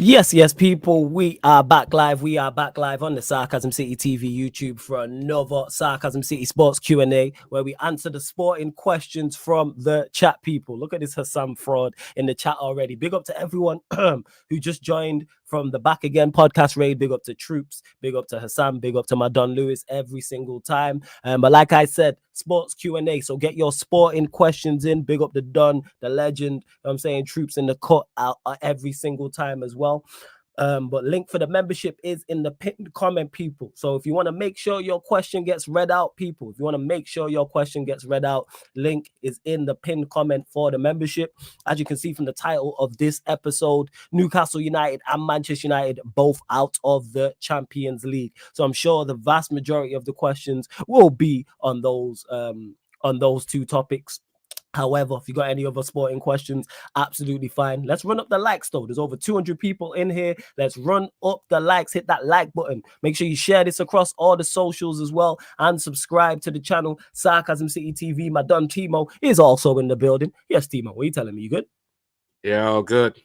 Yes, people, we are back live. We are back live on the Sarcasm City TV YouTube for another Sarcasm City Sports Q&A, where we answer the sporting questions from the chat, people. Look at this Hassan fraud in the chat already. Big up to everyone who just joined from the Back Again podcast raid. Big up to Troops, big up to Hassan, big up to my Don Lewis every single time. But like I said, sports Q&A, so get your sporting questions in. Big up the Don, the legend, you know what I'm saying, Troops in the cut out every single time as well. But link for the membership is in the pinned comment, people. So if you want to make sure your question gets read out, people, if you want to make sure your question gets read out, link is in the pinned comment for the membership. As you can see from the title of this episode, Newcastle United and Manchester United both out of the Champions League. So I'm sure the vast majority of the questions will be on those two topics. However, if you got any other sporting questions, absolutely fine. Let's run up the likes, though. There's over 200 people in here. Let's run up the likes. Hit that like button. Make sure you share this across all the socials as well. And subscribe to the channel, Sarcasm City TV. My Don Timo is also in the building. Yes, Timo, what are you telling me? You good? Yeah, all good.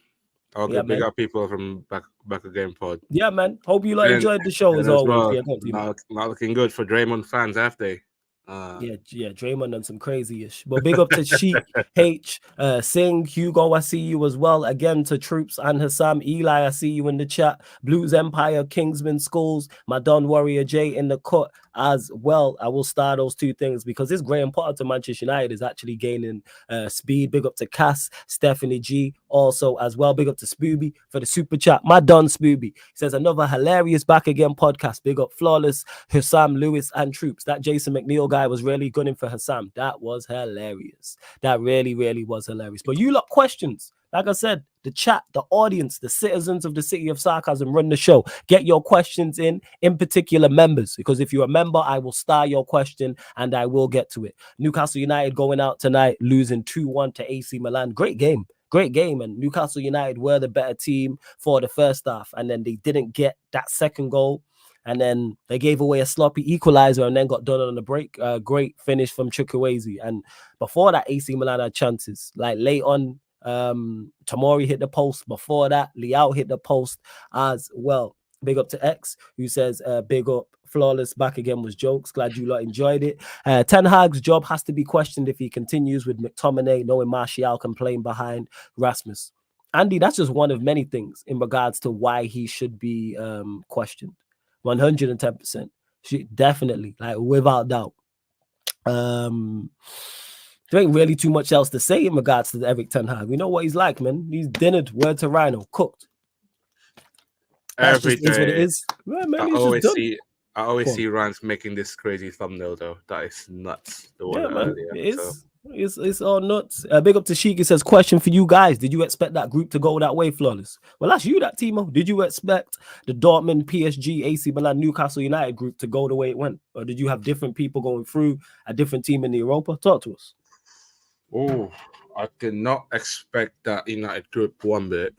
All Yeah, good. Big man. up people from back again pod. Yeah, man. Hope you enjoyed the show as always. Well, Yeah, go on, Timo. not looking good for Draymond fans, have they? Yeah, Draymond done some crazy-ish. But big up to Sheik, H, Singh, Hugo, I see you as well. Again, to Troops and Hassam, Eli, I see you in the chat. Blues Empire, Kingsman Schools, my Don Warrior J in the cut as well. I will start those two things because this Graham Potter to Manchester United is actually gaining speed. Big up to Cass, Stephanie G, also as well. Big up to Spooby for the super chat. My Don Spooby says another hilarious Back Again podcast. Big up Flawless, Hassam, Lewis, and Troops. That Jason McNeil guy was really gunning for Hassam. That was hilarious. That really, really was hilarious. But you lot questions. Like I said, the chat, the audience, the citizens of the city of Sarcasm run the show. Get your questions in particular members, because if you're a member, I will star your question and I will get to it. Newcastle United going out tonight, losing 2-1 to AC Milan. Great game. And Newcastle United were the better team for the first half, and then they didn't get that second goal. And then they gave away a sloppy equalizer and then got done on the break. Great finish from Chukwueze. And before that, AC Milan had chances. Like late on, Tomori hit the post. Before that, Leao hit the post as well. Big up to X, who says, big up, Flawless back again was jokes. Glad you lot enjoyed it. Ten Hag's job has to be questioned if he continues with McTominay, knowing Martial can play behind Rasmus. Andy, that's just one of many things in regards to why he should be questioned. 110%. Definitely, like without doubt. There ain't really too much else to say in regards to the Eric Ten Hag. We know what he's like, man. He's dinnered, word to Rhino, cooked. That's Every just is what it day, is. Yeah, man, I always see Rance making this crazy thumbnail though. That is nuts. The one earlier. It's all nuts. Big up to Sheik. It says, question for you guys. Did you expect that group to go that way, Flawless? Well, that's you, that Timo. Did you expect the Dortmund, PSG, AC Milan, Newcastle United group to go the way it went? Or did you have different people going through a different team in the Europa? Talk to us. Oh, I did not expect that United group one bit.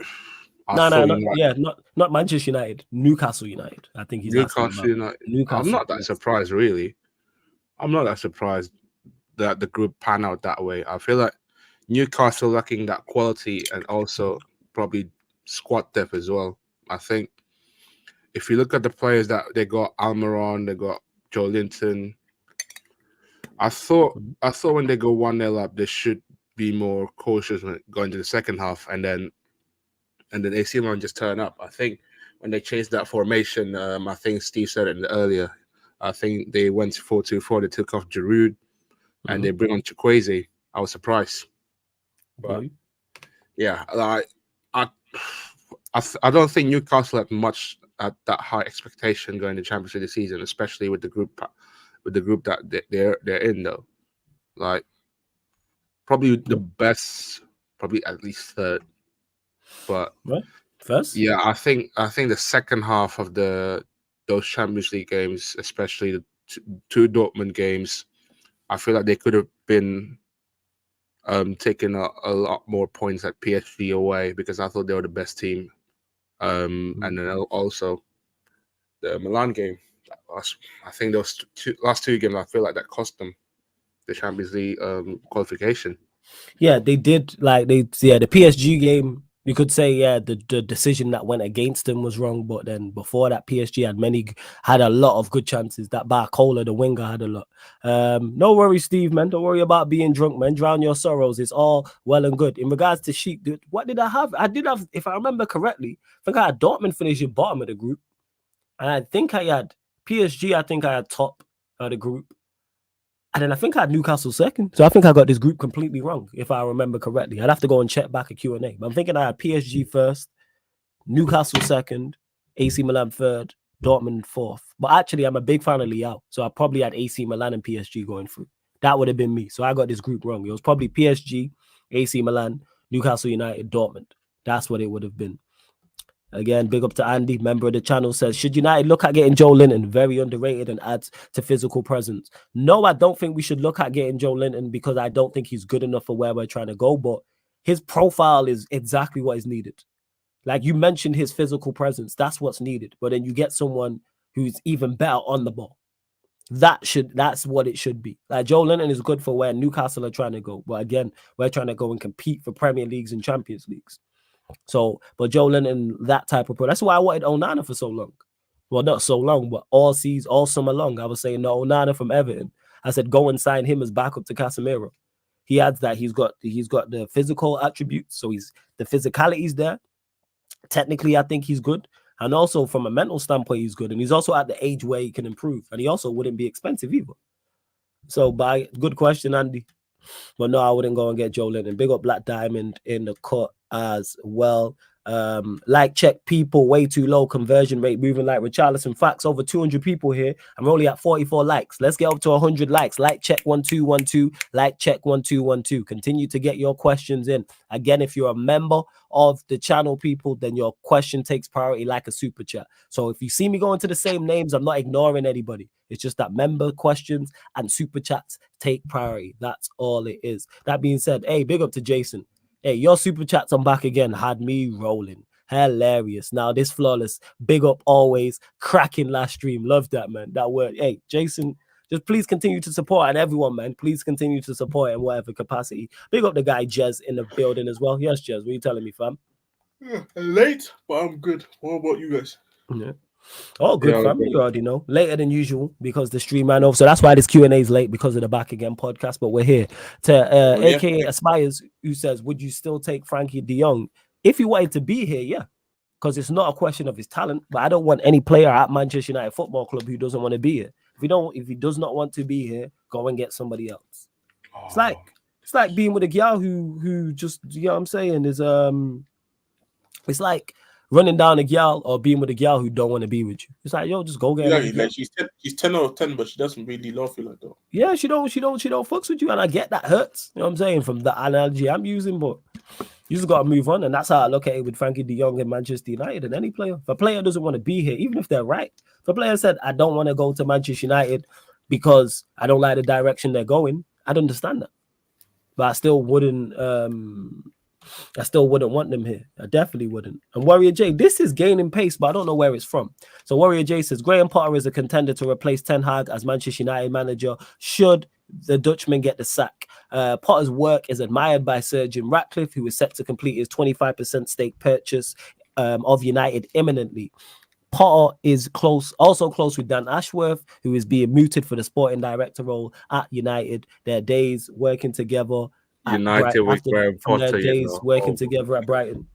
Not Manchester United, Newcastle United. I think he's Newcastle United. I'm not that surprised, really. I'm not that surprised that the group pan out that way. I feel like Newcastle lacking that quality and also probably squad depth as well. I think if you look at the players that they got, Almiron, they got Joe Linton. I thought when they go 1-0 up, they should be more cautious when going to the second half, and then AC Milan just turn up. I think when they changed that formation, I think Steve said it earlier. I think they went 4-2-4. They took off Giroud. And they bring on Chukwueze. I was surprised, but yeah, like I don't think Newcastle had much at that high expectation going to Champions League this season, especially with the group that they're in though. Like probably the best, probably at least third, but first. Yeah, I think the second half of those Champions League games, especially the two Dortmund games. I feel like they could have been taking a lot more points at PSG away because I thought they were the best team. And then also the Milan game. I think those last two games, I feel like that cost them the Champions League qualification. Yeah, they did. The PSG game, You could say, yeah, the decision that went against him was wrong, but then before that, PSG had a lot of good chances. That Barcola, the winger, had a lot. No worries, Steve, man. Don't worry about being drunk, man. Drown your sorrows. It's all well and good. In regards to Sheik, dude, what did I have? I did have, if I remember correctly, I think I had Dortmund finishing bottom of the group. And I think I had PSG, I think I had top of the group. And then I think I had Newcastle second. So I think I got this group completely wrong, if I remember correctly. I'd have to go and check back a Q&A. But I'm thinking I had PSG first, Newcastle second, AC Milan third, Dortmund fourth. But actually, I'm a big fan of Leao. So I probably had AC Milan and PSG going through. That would have been me. So I got this group wrong. It was probably PSG, AC Milan, Newcastle United, Dortmund. That's what it would have been. Again, big up to Andy, member of the channel, says, should United look at getting Joe Linton? Very underrated and adds to physical presence. No, I don't think we should look at getting Joe Linton because I don't think he's good enough for where we're trying to go, but his profile is exactly what is needed. Like you mentioned his physical presence, that's what's needed. But then you get someone who's even better on the ball. That's what it should be. Like Joe Linton is good for where Newcastle are trying to go. But again, we're trying to go and compete for Premier Leagues and Champions Leagues. So, but Joe Linton, that type of pro. That's why I wanted Onana for so long. Well, not so long, but all summer long. I was saying no, Onana from Everton. I said go and sign him as backup to Casemiro. He adds that he's got the physical attributes, so the physicality's there. Technically, I think he's good, and also from a mental standpoint, he's good, and he's also at the age where he can improve, and he also wouldn't be expensive either. So, good question, Andy. But no, I wouldn't go and get Joe Linton. Big up Black Diamond in the cut as well. Like check people way too low, conversion rate moving like Richarlison. Facts, over 200 people here. I'm only at 44 likes. Let's get up to 100 likes. Like check 1212. Like check 1212. Continue to get your questions in. Again, if you're a member of the channel, people, then your question takes priority like a super chat. So if you see me going to the same names, I'm not ignoring anybody. It's just that member questions and super chats take priority. That's all it is. That being said, hey, big up to Jason. Hey, your super chats on back again had me rolling. Hilarious. Now this flawless. Big up always. Cracking last stream. Love that, man. That word. Hey, Jason, just please continue to support, and everyone, man, please continue to support in whatever capacity. Big up the guy Jez in the building as well. Yes, Jez, what are you telling me, fam? Yeah, late, but I'm good. What about you guys? Yeah. Oh, good, fam. You already know. Later than usual because the stream ran off. So that's why this Q&A is late, because of the Back Again podcast. But we're here to AKA Aspires, who says, would you still take Frankie de Jong if he wanted to be here? Yeah, because it's not a question of his talent. But I don't want any player at Manchester United Football Club who doesn't want to be here. If he does not want to be here, go and get somebody else. Oh. It's like being with a girl who just, you know what I'm saying, is it's like running down a girl or being with a girl who don't want to be with you. It's like, yo, just go get her. Like she's 10 out of 10, but she doesn't really love you like that. Yeah, she don't fucks with you, and I get that hurts. You know what I'm saying, from the analogy I'm using, but you just got to move on, and that's how I look at it with Frankie de Jong and Manchester United and any player. If a player doesn't want to be here, even if they're right, if a player said, I don't want to go to Manchester United because I don't like the direction they're going, I'd understand that. But I still wouldn't want them here. I definitely wouldn't. And Warrior J, this is gaining pace, but I don't know where it's from. So Warrior J says, Graham Potter is a contender to replace Ten Hag as Manchester United manager should the Dutchman get the sack. Potter's work is admired by Sir Jim Ratcliffe, who is set to complete his 25% stake purchase of United imminently. Potter is also close with Dan Ashworth, who is being mooted for the sporting director role at United. Their days working together United with Graham Potter, working together at Brighton.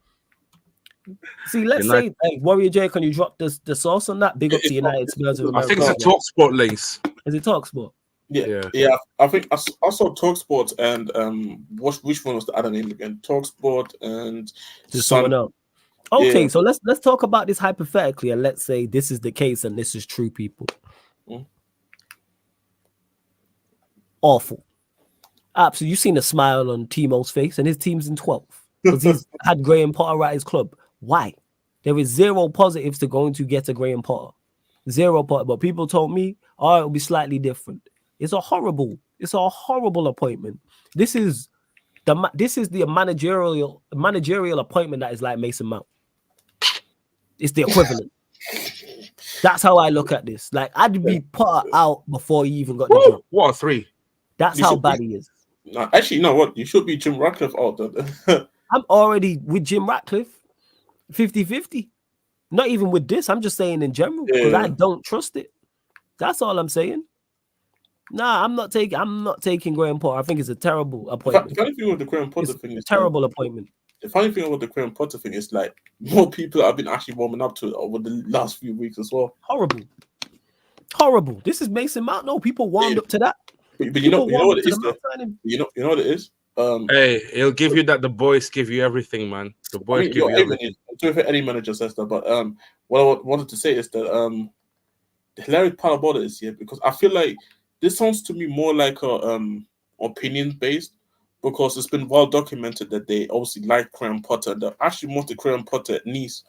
See, let's say, hey, Warrior J, can you drop the sauce on that? Big up to United Spurs of America. I think it's a TalkSport links. Is it TalkSport? Yeah. I think I saw TalkSport and which one was the other name again? TalkSport and someone else. Okay, so let's talk about this hypothetically, and let's say this is the case and this is true, people. Awful. Absolutely. You've seen a smile on Timo's face, and his team's in 12th because he's had Graham Potter at his club. Why? There is zero positives to going to get a Graham Potter. Zero Potter. But people told me, it'll be slightly different. It's a horrible appointment. This is the managerial appointment that is like Mason Mount. It's the equivalent. That's how I look at this. Like, I'd be Potter out before he even got the job. What a three. That's how bad he is. No, actually, you know what? You should be Jim Ratcliffe out there. I'm already with Jim Ratcliffe, 50-50. Not even with this. I'm just saying in general because I don't trust it. That's all I'm saying. Nah, I'm not taking Graham Potter. I think it's a terrible appointment. The funny thing with the Graham Potter thing is terrible appointment. The funny thing with the Graham Potter thing is like more people have been actually warming up to it over the last few weeks as well. Horrible. This is Mason Mount. No, people warmed up to that. But you know what it is. You know what it is. Hey, he'll give you that. The boys give you everything, man. The boys give you everything. If any manager says that, but what I wanted to say is that the hilarious part about it is because I feel like this sounds to me more like a opinion based, because it's been well documented that they obviously like Graham Potter. They actually wanted Graham Potter at Nice.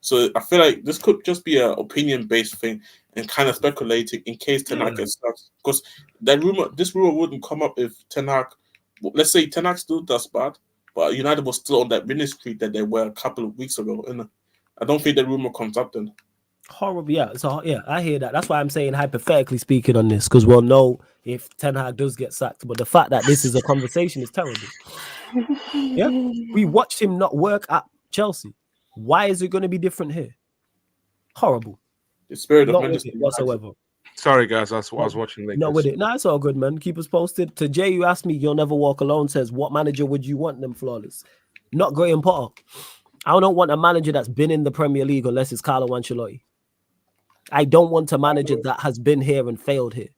So I feel like this could just be an opinion-based thing and kind of speculating in case Ten Hag gets sacked. Because this rumor wouldn't come up if Ten Hag, let's say Ten Hag still does bad, but United was still on that winning streak that they were a couple of weeks ago. And I don't think that rumor comes up then. Horrible, yeah. So yeah, I hear that. That's why I'm saying hypothetically speaking on this, because we'll know if Ten Hag does get sacked. But the fact that this is a conversation is terrible. Yeah, we watched him not work at Chelsea. Why is it going to be different here? Horrible. The spirit not of with it whatsoever. Sorry, guys, that's what I was watching. Not with it. No, it's all good, man. Keep us posted. To Jay, you asked me, You'll Never Walk Alone says, what manager would you want them flawless? Not Graham Potter. I don't want a manager that's been in the Premier League unless it's Carlo Ancelotti. I don't want a manager that has been here and failed here.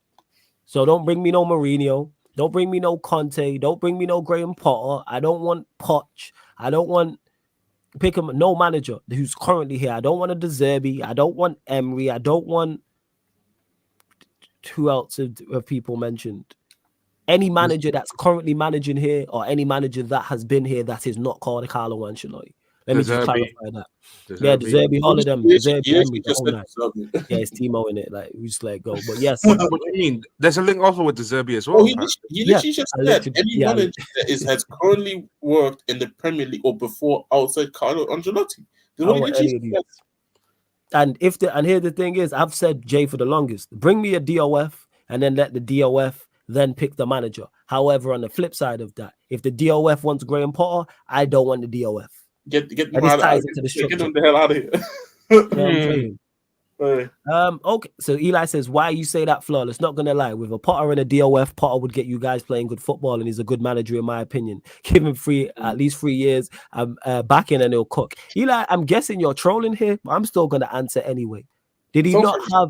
So don't bring me no Mourinho. Don't bring me no Conte. Don't bring me no Graham Potter. I don't want Poch. I don't want no manager who's currently here. I don't want a De Zerbi. I don't want Emery. I don't want who else have people mentioned? Any manager that's currently managing here or any manager that has been here that is not called Carlo Ancelotti. Let me just clarify that. Yeah, De Zerbi, all of them. De Zerbi, Emery, the whole night. Yeah, it's Timo in it. Like, we just let it go. But yes. What do you mean? There's a link also with De Zerbi as well. He literally just said any manager that has currently worked in the Premier League or before outside Carlo Ancelotti. And here's the thing is, I've said Jay for the longest. Bring me a DOF and then let the DOF then pick the manager. However, on the flip side of that, if the DOF wants Graham Potter, I don't want the DOF. Get them the hell out of here. Okay, so Eli says, why you say that, flawless? Not gonna lie, with a Potter and a DOF, Potter would get you guys playing good football, and he's a good manager in my opinion. Give him at least 3 years back in and he'll cook. Eli, I'm guessing you're trolling here, but I'm still gonna answer anyway. Did he not have?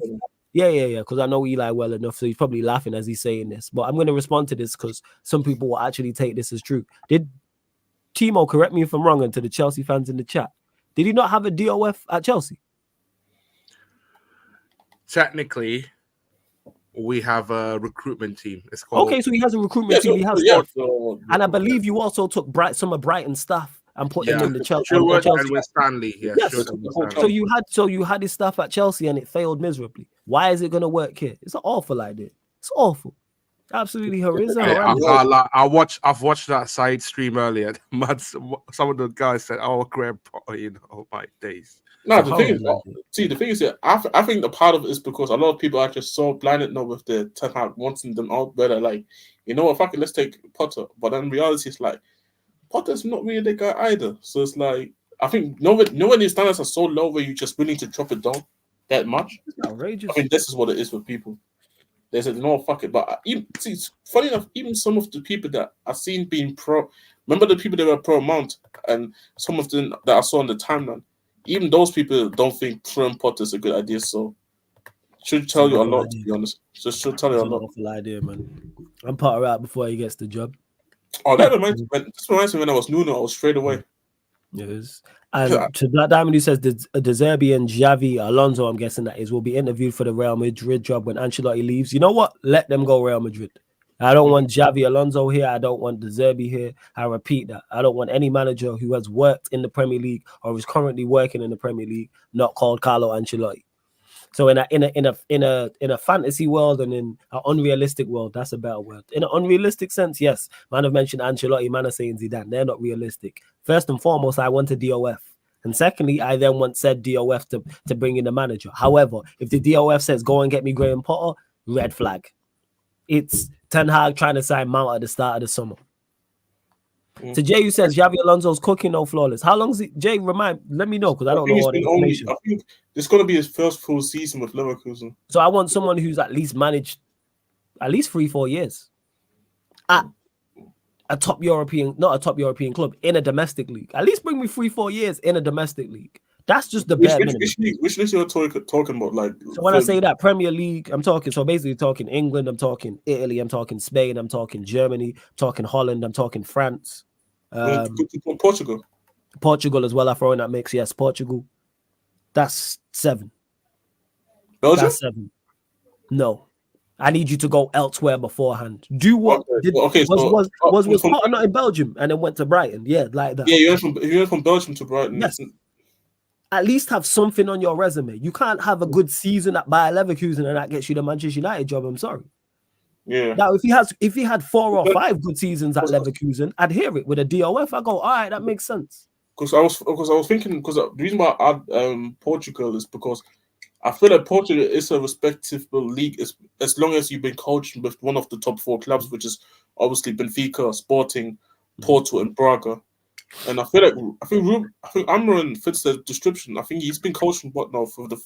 Yeah, because I know Eli well enough, so he's probably laughing as he's saying this. But I'm gonna respond to this because some people will actually take this as true. Did Timo, correct me if I'm wrong, and to the Chelsea fans in the chat, did he not have a DOF at Chelsea? Technically, we have a recruitment team. It's called. Okay, so he has a recruitment team. He has, and I believe you also took some of Brighton's staff and put them in the Chelsea. And with Stanley, yes. So you had his stuff at Chelsea and it failed miserably. Why is it going to work here? It's an awful idea. It's awful. Absolutely horrendous. I've watched that side stream earlier. Some of the guys said, "Oh, Graham Potter, my days." No, the thing is, I think the part of it is because a lot of people are just so blinded now with the Ten Hag wanting them out better. Like, you know what, fuck it, let's take Potter. But in reality, it's like Potter's not really the guy either. So it's like, I think nobody's standards are so low where you're just willing to drop it down that much. It's outrageous. I think this is what it is with people. They said, no, fuck it. But it's funny enough, even some of the people that I've seen being pro, remember the people that were pro Mount, and some of them that I saw on the timeline, even those people don't think Graham Potter is a good idea. So should tell you a lot, to be honest. So should tell you a lot. Awful idea, man. I'm Potter out before he gets the job. Oh, that reminds me when I was Nuno, I was straight away. Yes. And to Black Diamond, who says De Zerbi and Xavi Alonso, I'm guessing that is, will be interviewed for the Real Madrid job when Ancelotti leaves. You know what? Let them go Real Madrid. I don't want Xavi Alonso here. I don't want De Zerbi here. I repeat that. I don't want any manager who has worked in the Premier League or is currently working in the Premier League not called Carlo Ancelotti. So in a fantasy world and in an unrealistic world, that's a better word. In an unrealistic sense, yes. Man have mentioned Ancelotti, man are saying Zidane. They're not realistic. First and foremost, I want a DOF. And secondly, I then want said DOF to bring in the manager. However, if the DOF says, go and get me Graham Potter, red flag. It's Ten Hag trying to sign Mount at the start of the summer. To Jay, who says Xavi Alonso's cooking no flawless. How long is it? Jay, let me know because I don't know all the information. I think it's gonna be his first full season with Leverkusen. So I want someone who's at least managed at least 3-4 years at a top European, not a top European club, in a domestic league. At least bring me 3-4 years in a domestic league. That's just the bare minimum. Which league you're talking about? Like, so when I say that Premier League, I'm talking, so basically talking England, I'm talking Italy, I'm talking Spain, I'm talking Germany, I'm talking Holland, I'm talking France. Portugal. Portugal as well, I throw in that mix. Yes, Portugal. That's 7. Belgium? That's 7. No. I need you to go elsewhere beforehand. Do what? Was Potter not in Belgium and then went to Brighton? Yeah, like that. Yeah, you went from Belgium to Brighton. Yes. At least have something on your resume. You can't have a good season at Bayer Leverkusen and that gets you the Manchester United job. I'm sorry. Yeah. Now, if he had 4 or 5 good seasons at Leverkusen, I'd hear it with a DOF. I go, all right, that makes sense. Because I was thinking, because the reason why I add Portugal is because I feel like Portugal is a respectable league as long as you've been coaching with one of the top 4 clubs, which is obviously Benfica, Sporting, Porto, and Braga. And I think Amran fits the description. I think he's been coaching for the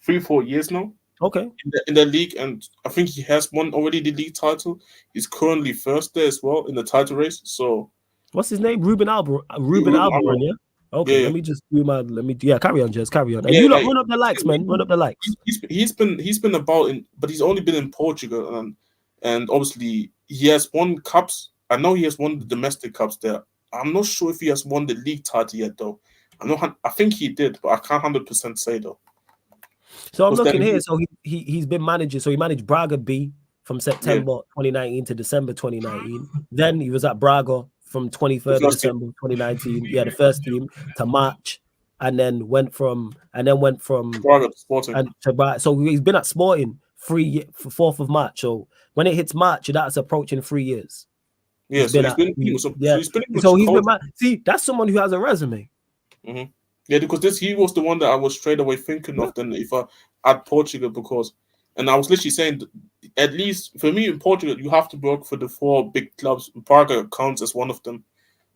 3-4 years now. Okay. In the league, and I think he has won already the league title. He's currently first there as well in the title race. So, what's his name? Ruben Almiron, yeah. Okay, yeah. Let me just do carry on, Jez, carry on. And you run up the likes, man. Run up the likes. He's been about but he's only been in Portugal, and obviously he has won cups. I know he has won the domestic cups there. I'm not sure if he has won the league title yet, though. I think he did, but I can't 100% say though. So I'm looking here. So he's been managing. So he managed Braga B from September 2019 to December 2019. Then he was at Braga from 23rd of December 2019. Yeah, the first team to March, and then went from Braga to Sporting. So he's been at Sporting 4th of March. So when it hits March, that's approaching 3 years. Yeah, so he's been see, that's someone who has a resume. Mm-hmm. Yeah, because he was the one that I was straight away thinking of. Then if I add Portugal, and I was literally saying, at least for me in Portugal, you have to work for the 4 big clubs. Braga counts as one of them.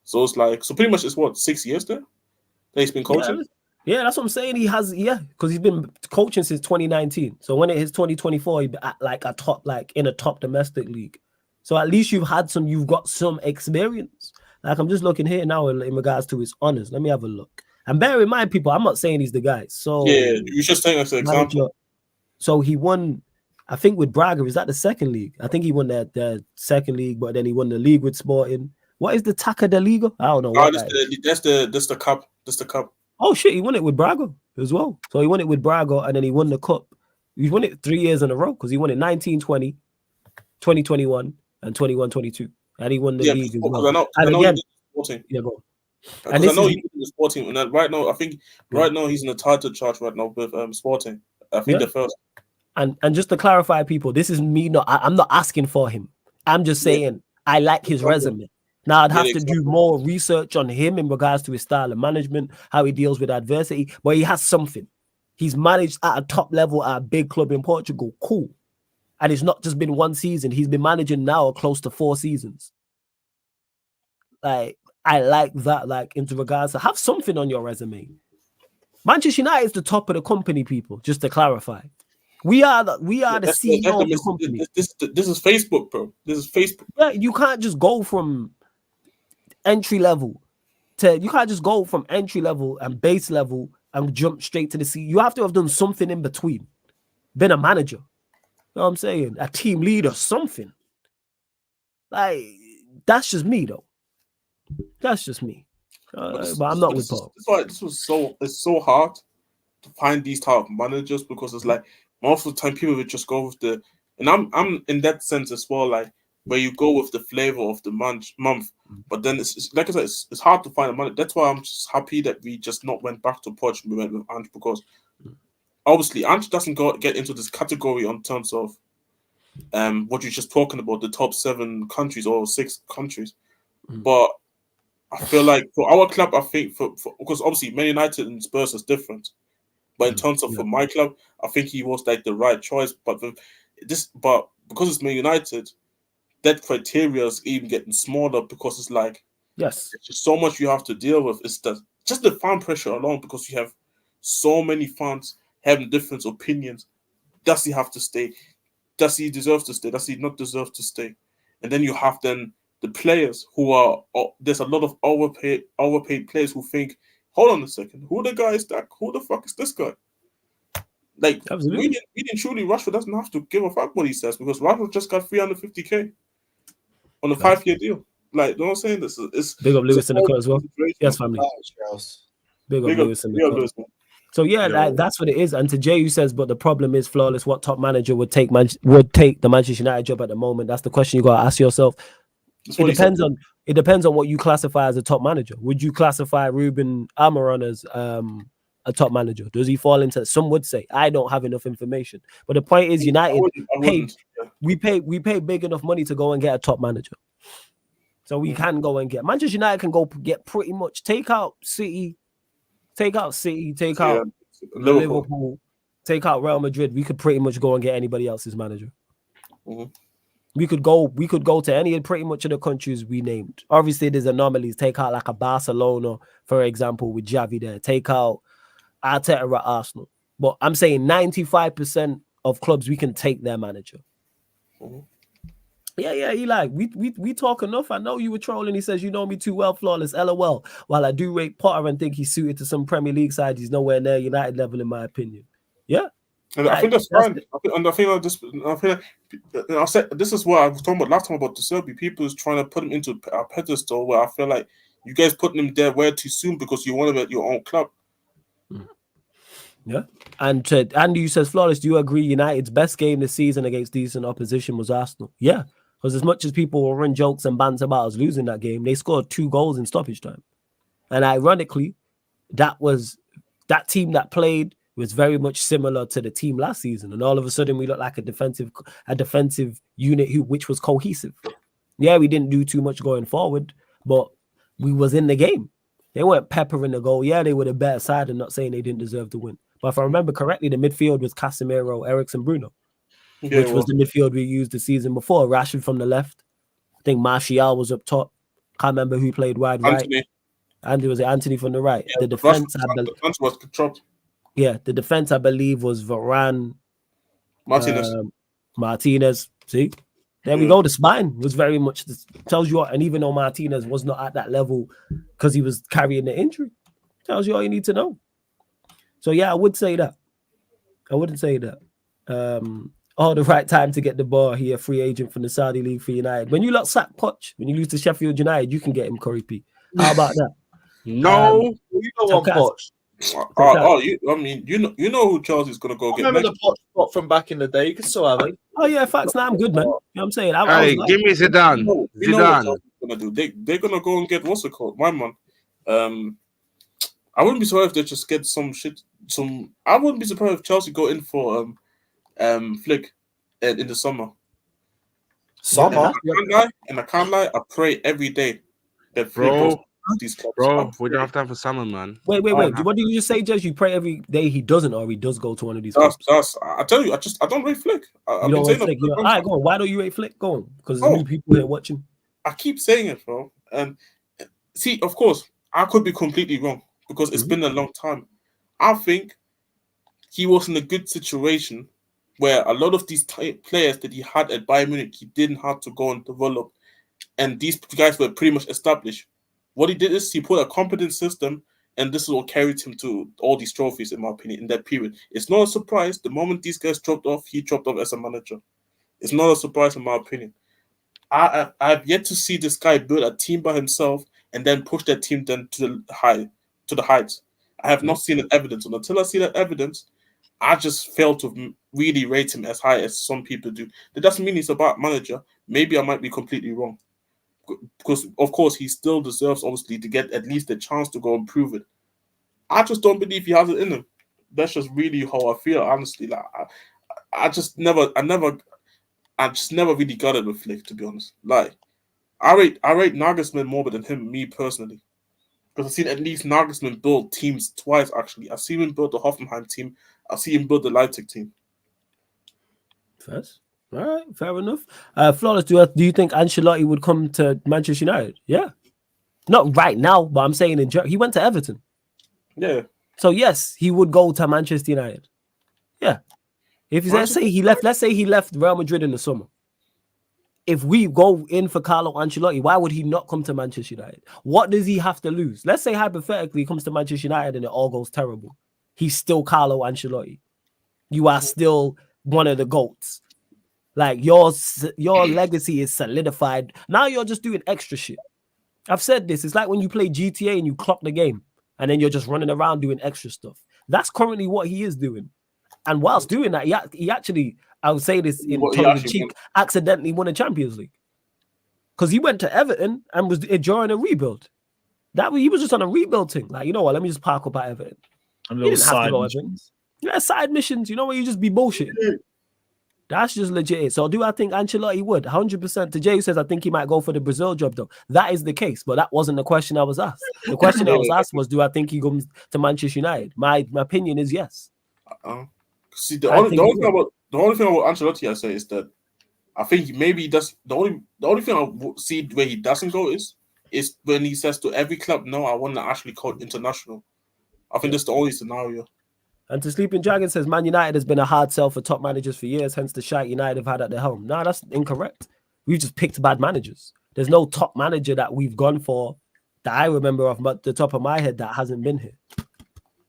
So it's like, so pretty much it's 6 years there that he's been coaching. Yeah, that's what I'm saying. He has, because he's been coaching since 2019. So when it hits 2024, he's at in a top domestic league. So at least you've got some experience. Like I'm just looking here now in regards to his honors. Let me have a look. And bear in mind, people, I'm not saying he's the guy. So yeah, you're just saying as an example. So he won, I think with Braga, is that the second league? I think he won the second league, but then he won the league with Sporting. What is the Taca de Liga? I don't know. That's the cup. That's the cup. Oh shit, he won it with Braga as well. So he won it with Braga and then he won the cup. He won it 3 years in a row because he won it 19-20, 2021, and 21-22. And he won the league as well. And again, go. And I know he's in the Sporting, and right now I think right now he's in the title charge right now with Sporting. I think the first. And just to clarify, people, this is me. I'm not asking for him. I'm just saying I like his resume. Now I'd have to do more research on him in regards to his style of management, how he deals with adversity. But he has something. He's managed at a top level at a big club in Portugal. Cool. And it's not just been 1 season. He's been managing now close to 4 seasons. Like, I like that, like, into regards to have something on your resume. Manchester United is the top of the company, people, just to clarify. We are the CEO of the company. This is Facebook, bro. This is Facebook. Yeah, you can't just go from entry level and base level and jump straight to the CEO. You have to have done something in between. Been a manager. You know what I'm saying? A team leader, something. Like, that's just me, though. That's just me. But I'm not with Paul. It's so hard to find these type of managers because it's like most of the time people would just go with and I'm in that sense as well, like where you go with the flavor of the month. But then it's like I said, it's hard to find a manager. That's why I'm just happy that we just not went back to Portugal. We went with Ange because obviously Ange doesn't get into this category on terms of what you're just talking about, the top 7 countries or 6 countries. But I feel like for our club, I think for because obviously Man United and Spurs is different. But in terms of for my club, I think he was like the right choice. But because it's Man United, that criteria is even getting smaller because it's like Yes. It's just so much you have to deal with. It's just the fan pressure alone, because you have so many fans having different opinions. Does he have to stay? Does he deserve to stay? Does he not deserve to stay? And then you have then the players who are, there's a lot of overpaid players who think, hold on a second, who the guy is that? Who the fuck is this guy? Like, Absolutely. we didn't truly, Rashford doesn't have to give a fuck what he says, because Rashford just got 350k on a 5-year deal. Like, you know what I'm saying? This is big up Lewis in the cut as well. Yes, family. Big up Lewis in the cut. Lewis, so yeah, that's what it is. And to Jay, who says, but the problem is, Flawless, what top manager would take the Manchester United job at the moment? That's the question you got to ask yourself. It depends on what you classify as a top manager. Would you classify Ruben Amorim as a top manager? Does he fall into? Some would say, I don't have enough information. But the point is, United we pay big enough money to go and get a top manager. So we can go and get Manchester United can go get pretty much take out City, take out Liverpool, take out Real Madrid. We could pretty much go and get anybody else's manager. Mm-hmm. We could go to any pretty much of the countries we named. Obviously, there's anomalies. Take out like a Barcelona, for example, with Xavi there. Take out Arteta at Arsenal. But I'm saying 95% of clubs we can take their manager. Mm-hmm. Yeah, Eli, we talk enough. I know you were trolling. He says, you know me too well, Flawless. LOL. While I do rate Potter and think he's suited to some Premier League side, he's nowhere near United level, in my opinion. Yeah. And I think that's fine. I feel like I said this is what I was talking about last time about De Zerbi. People is trying to put him into a pedestal where I feel like you guys putting him there way too soon because you want him at your own club. Yeah. And Andy says, Flawless, do you agree United's best game this season against decent opposition was Arsenal? Yeah. Because as much as people will run jokes and banter about us losing that game, they scored 2 goals in stoppage time. And ironically, that team that played was very much similar to the team last season. And all of a sudden we looked like a defensive unit which was cohesive. Yeah, we didn't do too much going forward, but we was in the game. They weren't peppering the goal. Yeah, they were the better side and not saying they didn't deserve to win. But if I remember correctly, the midfield was Casemiro, Eriksen, Bruno. Which was the midfield we used the season before. Rashford from the left. I think Martial was up top. Can't remember who played wide Anthony. right. And it was Anthony from the right. Yeah, the defense, was controlled. Yeah, the defense, I believe, was Varane, Martinez. See, there we go. The spine was very much tells you what. And even though Martinez was not at that level because he was carrying the injury, tells you all you need to know. So yeah, I would say that. I wouldn't say that. The right time to get the bar here, free agent from the Saudi League for United. When you lot sack Poch, when you lose to Sheffield United, you can get him Curry P. How about that? No, you don't want Poch. You know who Chelsea's gonna go get. Remember the Poch spot from back in the day? You can still have it. Oh yeah, facts. Now I'm good, man. You know what I'm saying? Give me Zidane. You know what Chelsea's gonna do? They're gonna go and get what's it called? My man. I wouldn't be surprised if they just get some shit. I wouldn't be surprised if Chelsea go in for Flick in the summer. And I can't lie. I pray every day that Flick goes to these clubs. Bro, we don't have time for summer, man. Wait. What did you just say, Jez? You pray every day he doesn't, or he does go to one of these clubs? I tell you, I don't rate Flick. You don't rate Flick. All right, go on. Why don't you rate Flick? Go on, because there's new people here watching. I keep saying it, bro. And see, of course, I could be completely wrong because it's been a long time. I think he was in a good situation where a lot of these players that he had at Bayern Munich, he didn't have to go and develop. And these guys were pretty much established. What he did is he put a competent system, and this is what carried him to all these trophies, in my opinion, in that period. It's not a surprise. The moment these guys dropped off, he dropped off as a manager. It's not a surprise, in my opinion. I've yet to see this guy build a team by himself and then push that team then to the heights. I have not seen that evidence. And until I see that evidence, I just fail to really rate him as high as some people do. That doesn't mean he's a bad manager. Maybe I might be completely wrong. Because, of course, he still deserves, obviously, to get at least a chance to go and prove it. I just don't believe he has it in him. That's just really how I feel, honestly. Like, I just never really got it with Flick, to be honest. Like, I rate Nagelsmann more than him, me personally. Because I've seen at least Nagelsmann build teams twice, actually. I've seen him build the Hoffenheim team. I've seen him build the Leipzig team. First. All right, fair enough. Flawless, do you think Ancelotti would come to Manchester United? Yeah. Not right now, but I'm saying he went to Everton. Yeah. So yes, he would go to Manchester United. Yeah. If let's say he left Real Madrid in the summer. If we go in for Carlo Ancelotti, why would he not come to Manchester United? What does he have to lose? Let's say hypothetically he comes to Manchester United and it all goes terrible. He's still Carlo Ancelotti. You are still one of the GOATs. Like your legacy is solidified. Now you're just doing extra shit. I've said this. It's like when you play GTA and you clock the game and then you're just running around doing extra stuff. That's currently what he is doing. And whilst doing that, he actually, I would say this in tongue in cheek, accidentally won a Champions League. Because he went to Everton and was during a rebuild. He was just on a rebuild thing. Like, you know what, let me just park up at Everton. And little side missions. Yeah, side missions. You know where you just be bullshitting. That's just legit. So do I think Ancelotti would? 100%. To Jay, who says, I think he might go for the Brazil job, though. That is the case, but that wasn't the question I was asked. The question I was asked was, do I think he comes to Manchester United? My opinion is yes. See, the only thing about Ancelotti I say is that I think maybe that's the only thing I see where he doesn't go is when he says to every club, no, I want to actually call international. I think that's the only scenario. And to Sleeping Dragon says, Man United has been a hard sell for top managers for years, hence the shite United have had at the helm. No, that's incorrect. We've just picked bad managers. There's no top manager that we've gone for that I remember off the top of my head that hasn't been here.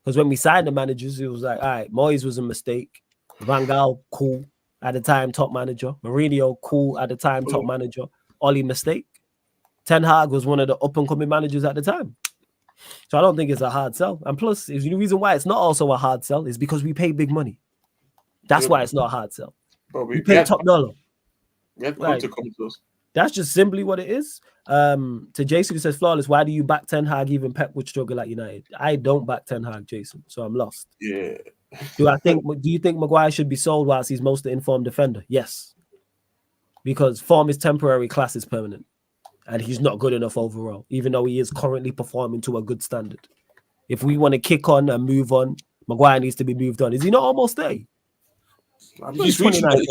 Because when we signed the managers, it was like, all right, Moyes was a mistake. Van Gaal, cool, at the time, top manager. Mourinho, cool, at the time, top manager. Oli, mistake. Ten Hag was one of the up-and-coming managers at the time. So I don't think it's a hard sell. And plus, the reason why it's not also a hard sell is because we pay big money. That's why it's not a hard sell. We pay top dollar. We had to come to us. That's just simply what it is. To Jason who says, Flawless, why do you back Ten Hag? Even Pep would struggle at United. I don't back Ten Hag, Jason, so I'm lost. Yeah. Do you think Maguire should be sold whilst he's most informed defender? Yes. Because form is temporary, class is permanent. And he's not good enough overall, even though he is currently performing to a good standard. If we want to kick on and move on, Maguire needs to be moved on. Is he not almost there? He's 29.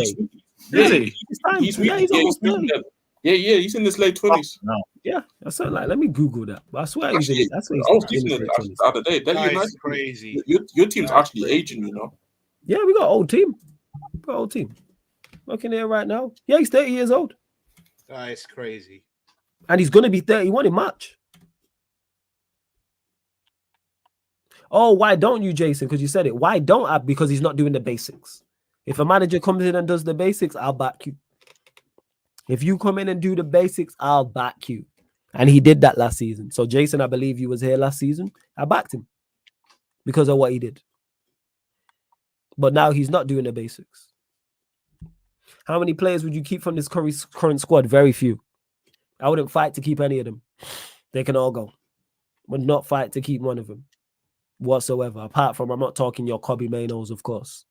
Really? He's almost there. Yeah, he's in his late 20s. Oh, no. Yeah, that's something like, let me Google that. But I swear actually, that's what I was thinking the other day. That is crazy. Your team's actually aging, you know. Yeah, we got an old team. Looking here right now. Yeah, he's 30 years old. That is crazy. And he's going to be 31 in March. Oh, why don't you, Jason? Because you said it. Why don't I? Because he's not doing the basics. If a manager comes in and does the basics, I'll back you. If you come in and do the basics, I'll back you. And he did that last season. So, Jason, I believe you was here last season. I backed him because of what he did. But now he's not doing the basics. How many players would you keep from this current squad? Very few. I wouldn't fight to keep any of them. They can all go. Would not fight to keep one of them whatsoever. Apart from, I'm not talking your Kobe Mainos, of course.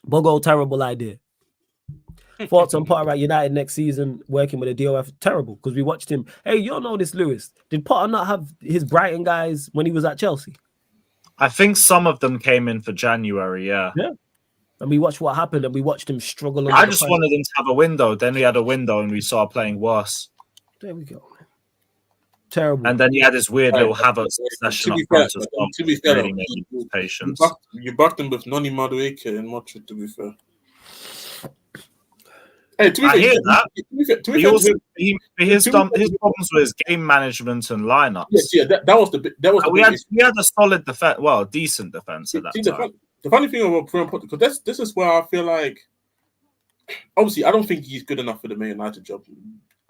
Bogo, terrible idea. Thoughts on Potter at United next season working with a DOF? Terrible, because we watched him. Hey, you don't know this, Lewis. Did Potter not have his Brighton guys when he was at Chelsea? I think some of them came in for January, yeah. Yeah. And we watched what happened, and we watched him struggle. I just wanted them to have a window. Then we had a window, and we saw playing worse. There we go. Terrible. And then he had this weird little Havertz session up front as well. To be fair, patience. You backed him with Noni Madueke and Modric, to be fair. Hey, to be fair, I hear that. His fair, problems with his game management and lineups. Yes, yeah, that was the we had a solid defense, well, decent defense at that time. The funny thing about Graham Potter, because this is where I feel like, obviously, I don't think he's good enough for the Man United job,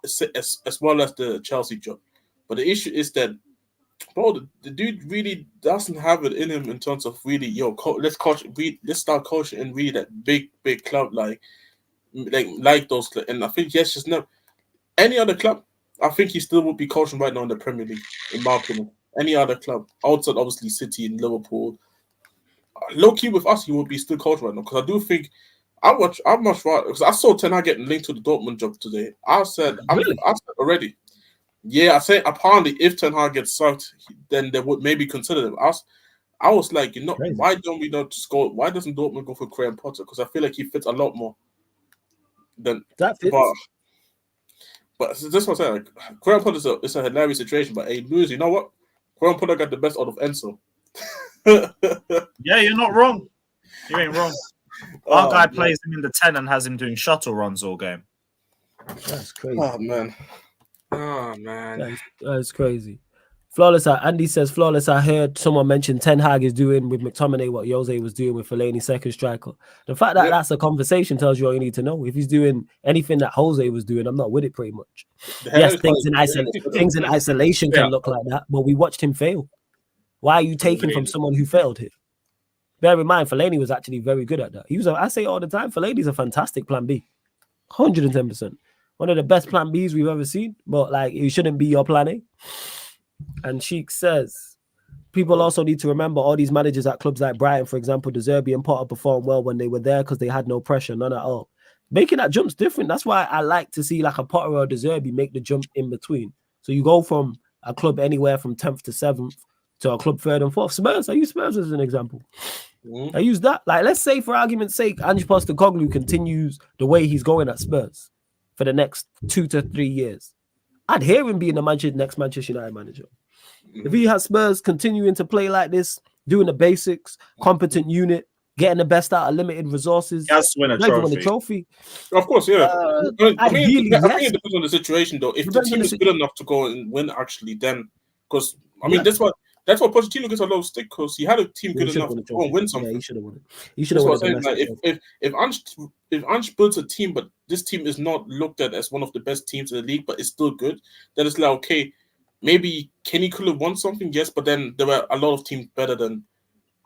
as well as the Chelsea job. But the issue is that, bro, the dude really doesn't have it in him in terms of really, let's start coaching in really that big club like those clubs. And I think just never any other club. I think he still would be coaching right now in the Premier League, in my opinion. Any other club outside, obviously, City and Liverpool. Low key with us, he would be still coaching right now because I do think I'm much right because I saw Ten Hag getting linked to the Dortmund job today. I said already. Yeah, I say apparently if Ten Hag gets sacked, then they would maybe consider them. I was like, why don't we not just go? Why doesn't Dortmund go for Graham Potter? Because I feel like he fits a lot more than that fits. But this is what I'm saying. Like, Graham Potter is a hilarious situation. But hey, Lewis, you know what? Graham Potter got the best out of Enzo. Yeah, you're not wrong. You ain't wrong. Our guy plays him in the 10 and has him doing shuttle runs all game. That's crazy. Oh man. That's crazy. Flawless. Andy says flawless. I heard someone mention Ten Hag is doing with McTominay what Jose was doing with Fellaini second striker. The fact that that's a conversation tells you all you need to know. If he's doing anything that Jose was doing, I'm not with it pretty much. Yes, things in isolation can look like that, but we watched him fail. Why are you taking from someone who failed here? Bear in mind, Fellaini was actually very good at that. I say all the time, Fellaini's a fantastic plan B. 110%. One of the best plan Bs we've ever seen, but like it shouldn't be your plan A. And Sheik says, people also need to remember all these managers at clubs like Brighton, for example, De Zerbi and Potter performed well when they were there because they had no pressure, none at all. Making that jump's different. That's why I like to see like a Potter or a De Zerbi make the jump in between. So you go from a club anywhere from 10th to 7th to a club 3rd and 4th. Spurs, I use Spurs as an example. I use that. Like, let's say for argument's sake, Ange Postecoglou continues the way he's going at Spurs for the next 2 to 3 years. I'd hear him being the next Manchester United manager. If he has Spurs continuing to play like this, doing the basics, competent unit, getting the best out of limited resources, he has to win a trophy. Of course, yeah. I think it yes. depends on the situation, though. If the team is good enough to go and win, actually, then because that's what Pochettino gets a lot of stick because he had a team good enough to go and win something. Yeah, he should have won it. He should have won it. Like, if Ange builds a team, but this team is not looked at as one of the best teams in the league, but it's still good, then it's like, okay, maybe Kenny could have won something, yes, but then there were a lot of teams better than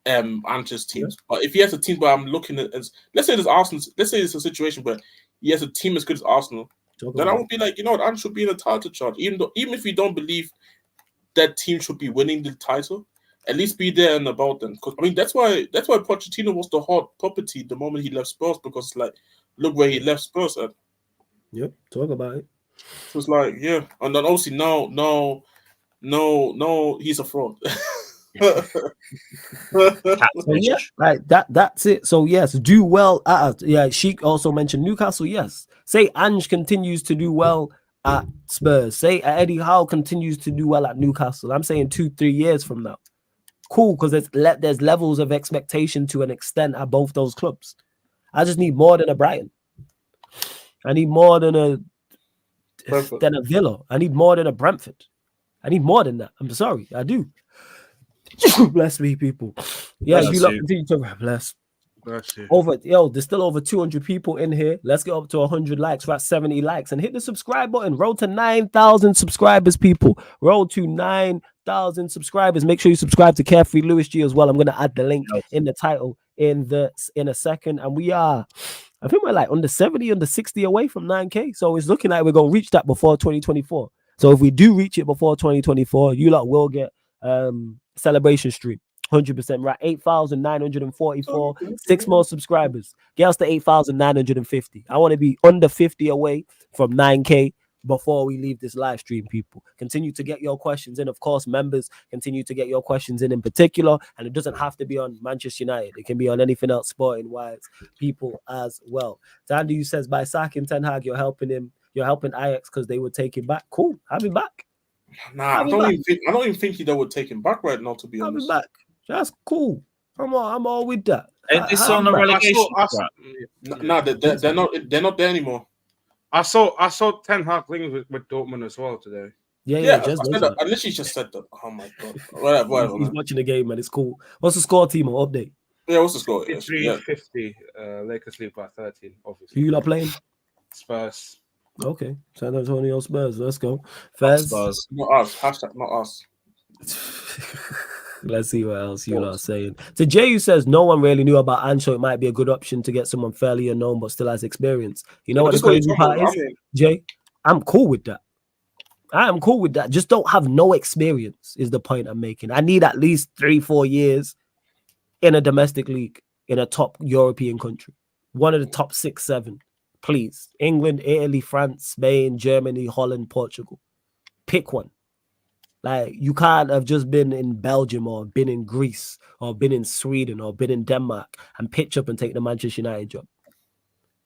Ange's teams. Yeah. But if he has a team where I'm looking at as, let's say it's a situation where he has a team as good as Arsenal, then I would be like, you know what, Ange should be in a title chart, even if we don't believe that team should be winning the title, at least be there and about them. Because that's why Pochettino was the hot property the moment he left Spurs, because it's like, look where he left Spurs at. Yep, talk about it. So it's like, yeah, and then obviously no, he's a fraud. Yeah, like that's it. So yes, do well at Sheik also mentioned Newcastle. Yes, say Ange continues to do well at Spurs. Say Eddie Howe continues to do well at Newcastle. I'm saying 2-3 years from now. Cool, because there's levels of expectation to an extent at both those clubs. I just need more than a Brighton. I need more than a Villa. I need more than a Brentford. I need more than that. I'm sorry, I do. Bless me, people. Yeah, you lot continue to bless. There's still over 200 people in here. Let's get up to 100 likes. We're at 70 likes and hit the subscribe button. Roll to 9,000 subscribers, people. Roll to 9,000 subscribers. Make sure you subscribe to Carefree Lewis G as well. I'm gonna add the link in the title in a second. And I think we're like under 70, under 60 away from 9K. So it's looking like we're gonna reach that before 2024. So if we do reach it before 2024, you lot will get celebration stream. 100%. We're at 8,944. 6 more subscribers. Get us to 8,950. I want to be under 50 away from 9K before we leave this live stream, people. Continue to get your questions in. Of course, members continue to get your questions in particular. And it doesn't have to be on Manchester United. It can be on anything else sporting-wise, people as well. Tandy says, by sacking Ten Hag, you're helping Ajax because they would take him back. Cool. Have him back. Nah, I don't even think they would take him back right now, to be honest. Have him back. That's cool. I'm all with that. It's on the relegation. They're not there anymore. I saw Ten Hag linked with Dortmund as well today. Yeah. I literally just said that. Oh my god. Whatever, He's watching the game, man. It's cool. What's the score, team? Or update? Yeah, what's the score? 350. Lakers lead by 13. Obviously. Who you not playing? Spurs. Okay, San Antonio Spurs. Let's go. Fez. Spurs. Not us. Hashtag not us. Let's see what else you are saying. So Jay, who says no one really knew about Ancho, it might be a good option to get someone fairly unknown but still has experience. You know what the crazy part is, Jay? I'm cool with that. I am cool with that. Just don't have no experience is the point I'm making. I need at least 3-4 years in a domestic league in a top European country. One of the top 6-7. Please. England, Italy, France, Spain, Germany, Holland, Portugal. Pick one. Like, you can't have just been in Belgium or been in Greece or been in Sweden or been in Denmark and pitch up and take the Manchester United job.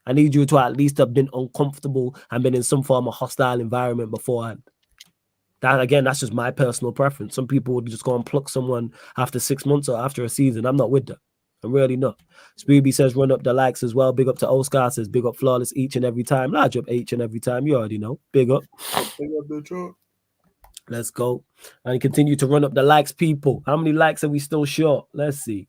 I need you to at least have been uncomfortable and been in some form of hostile environment beforehand. That again, that's just my personal preference. Some people would just go and pluck someone after 6 months or after a season. I'm not with that. I'm really not. Spooby says run up the likes as well. Big up to Oscar says big up Flawless each and every time. Large up each and every time. You already know. Big up. Let's go. And continue to run up the likes, people. How many likes are we still short? Let's see.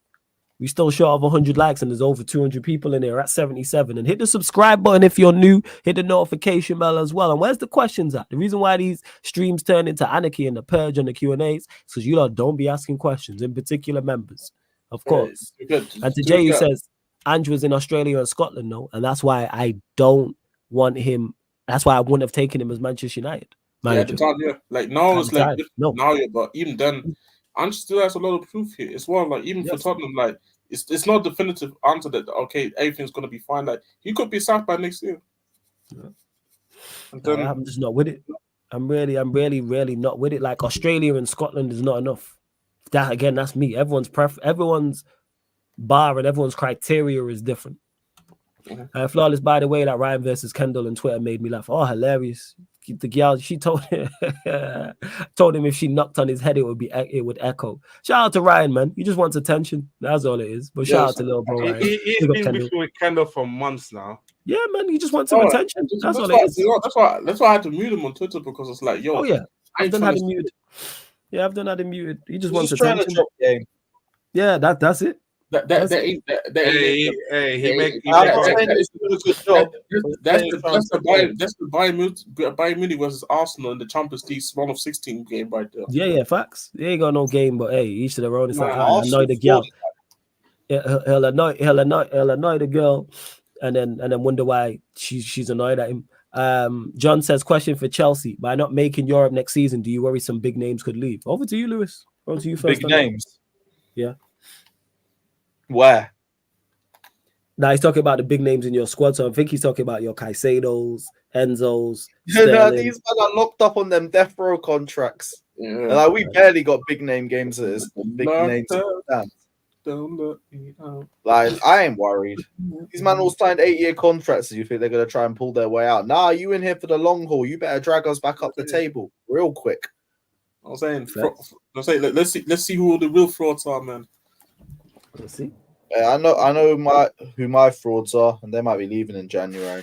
We still short of 100 likes and there's over 200 people in there at 77. And hit the subscribe button if you're new. Hit the notification bell as well. And where's the questions at? The reason why these streams turn into anarchy and the purge and the Q&As is because you lot don't be asking questions, in particular members, of course. And to Jay, who says Andrew's in Australia and Scotland, no? And that's why I don't want him. That's why I wouldn't have taken him as Manchester United manager. Yeah, at the time, yeah. Like now it's like now, yeah, but even then, Ange still has a lot of proof here as well. Like even for Tottenham, like it's not definitive answer that okay, everything's gonna be fine. Like he could be sacked by next year. Yeah. And then, I'm just not with it. I'm really not with it. Like Australia and Scotland is not enough. That again, that's me. Everyone's bar and everyone's criteria is different. Flawless, by the way, that Ryan versus Kendall on Twitter made me laugh. Oh, hilarious. The girl, she told him if she knocked on his head, it would echo. Shout out to Ryan, man. He just wants attention. That's all it is. But shout out to little bro Ryan. He's been with Kendall for months now. Yeah, man. He just wants some attention. That's all it is. That's why I had to mute him on Twitter because it's like, yo. Oh yeah, I've done had him muted. Yeah, I've done had him muted. He just wants attention. Trying to drop game. Yeah, that's it. That's the Bayern Munich versus Arsenal in the Champions League round of 16 game right there. Yeah, facts. They ain't got no game, but hey, each to their own. It's like annoy the girl. He'll annoy the girl, and then wonder why she's annoyed at him. John says, question for Chelsea: by not making Europe next season, do you worry some big names could leave? Over to you, Lewis. Over to you first. Big names. Yeah. Where? Now he's talking about the big names in your squad, so I think he's talking about your Caicedos, Enzos. No, these men are locked up on them death row contracts. Yeah. Like we barely got big name games as big names. Like I ain't worried. These men all signed 8-year contracts. So you think they're gonna try and pull their way out? Nah, you in here for the long haul. You better drag us back up the table real quick. I'm saying, let's see who the real frauds are, man. Let's see. Yeah, I know who my frauds are, and they might be leaving in January.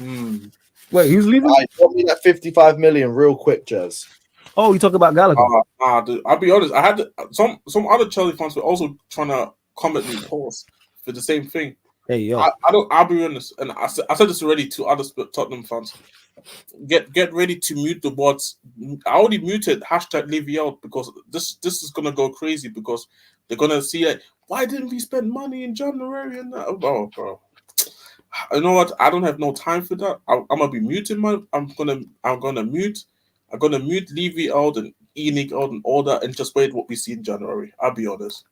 Wait, who's leaving? Got me that 55 million real quick, Jez. Oh, you talking about Gallagher? Dude, I'll be honest. I had some other Chelsea fans were also trying to comment me pause for the same thing. Hey, yo. I'll be honest, and I said this already to other Tottenham fans. Get ready to mute the words. I already muted #leave out because this is gonna go crazy because they're gonna see like why didn't we spend money in January and that? Oh, bro. You know what? I don't have no time for that. I'm gonna be muting I'm gonna mute Levy out and Enoch out and all that and just wait what we see in January. I'll be honest.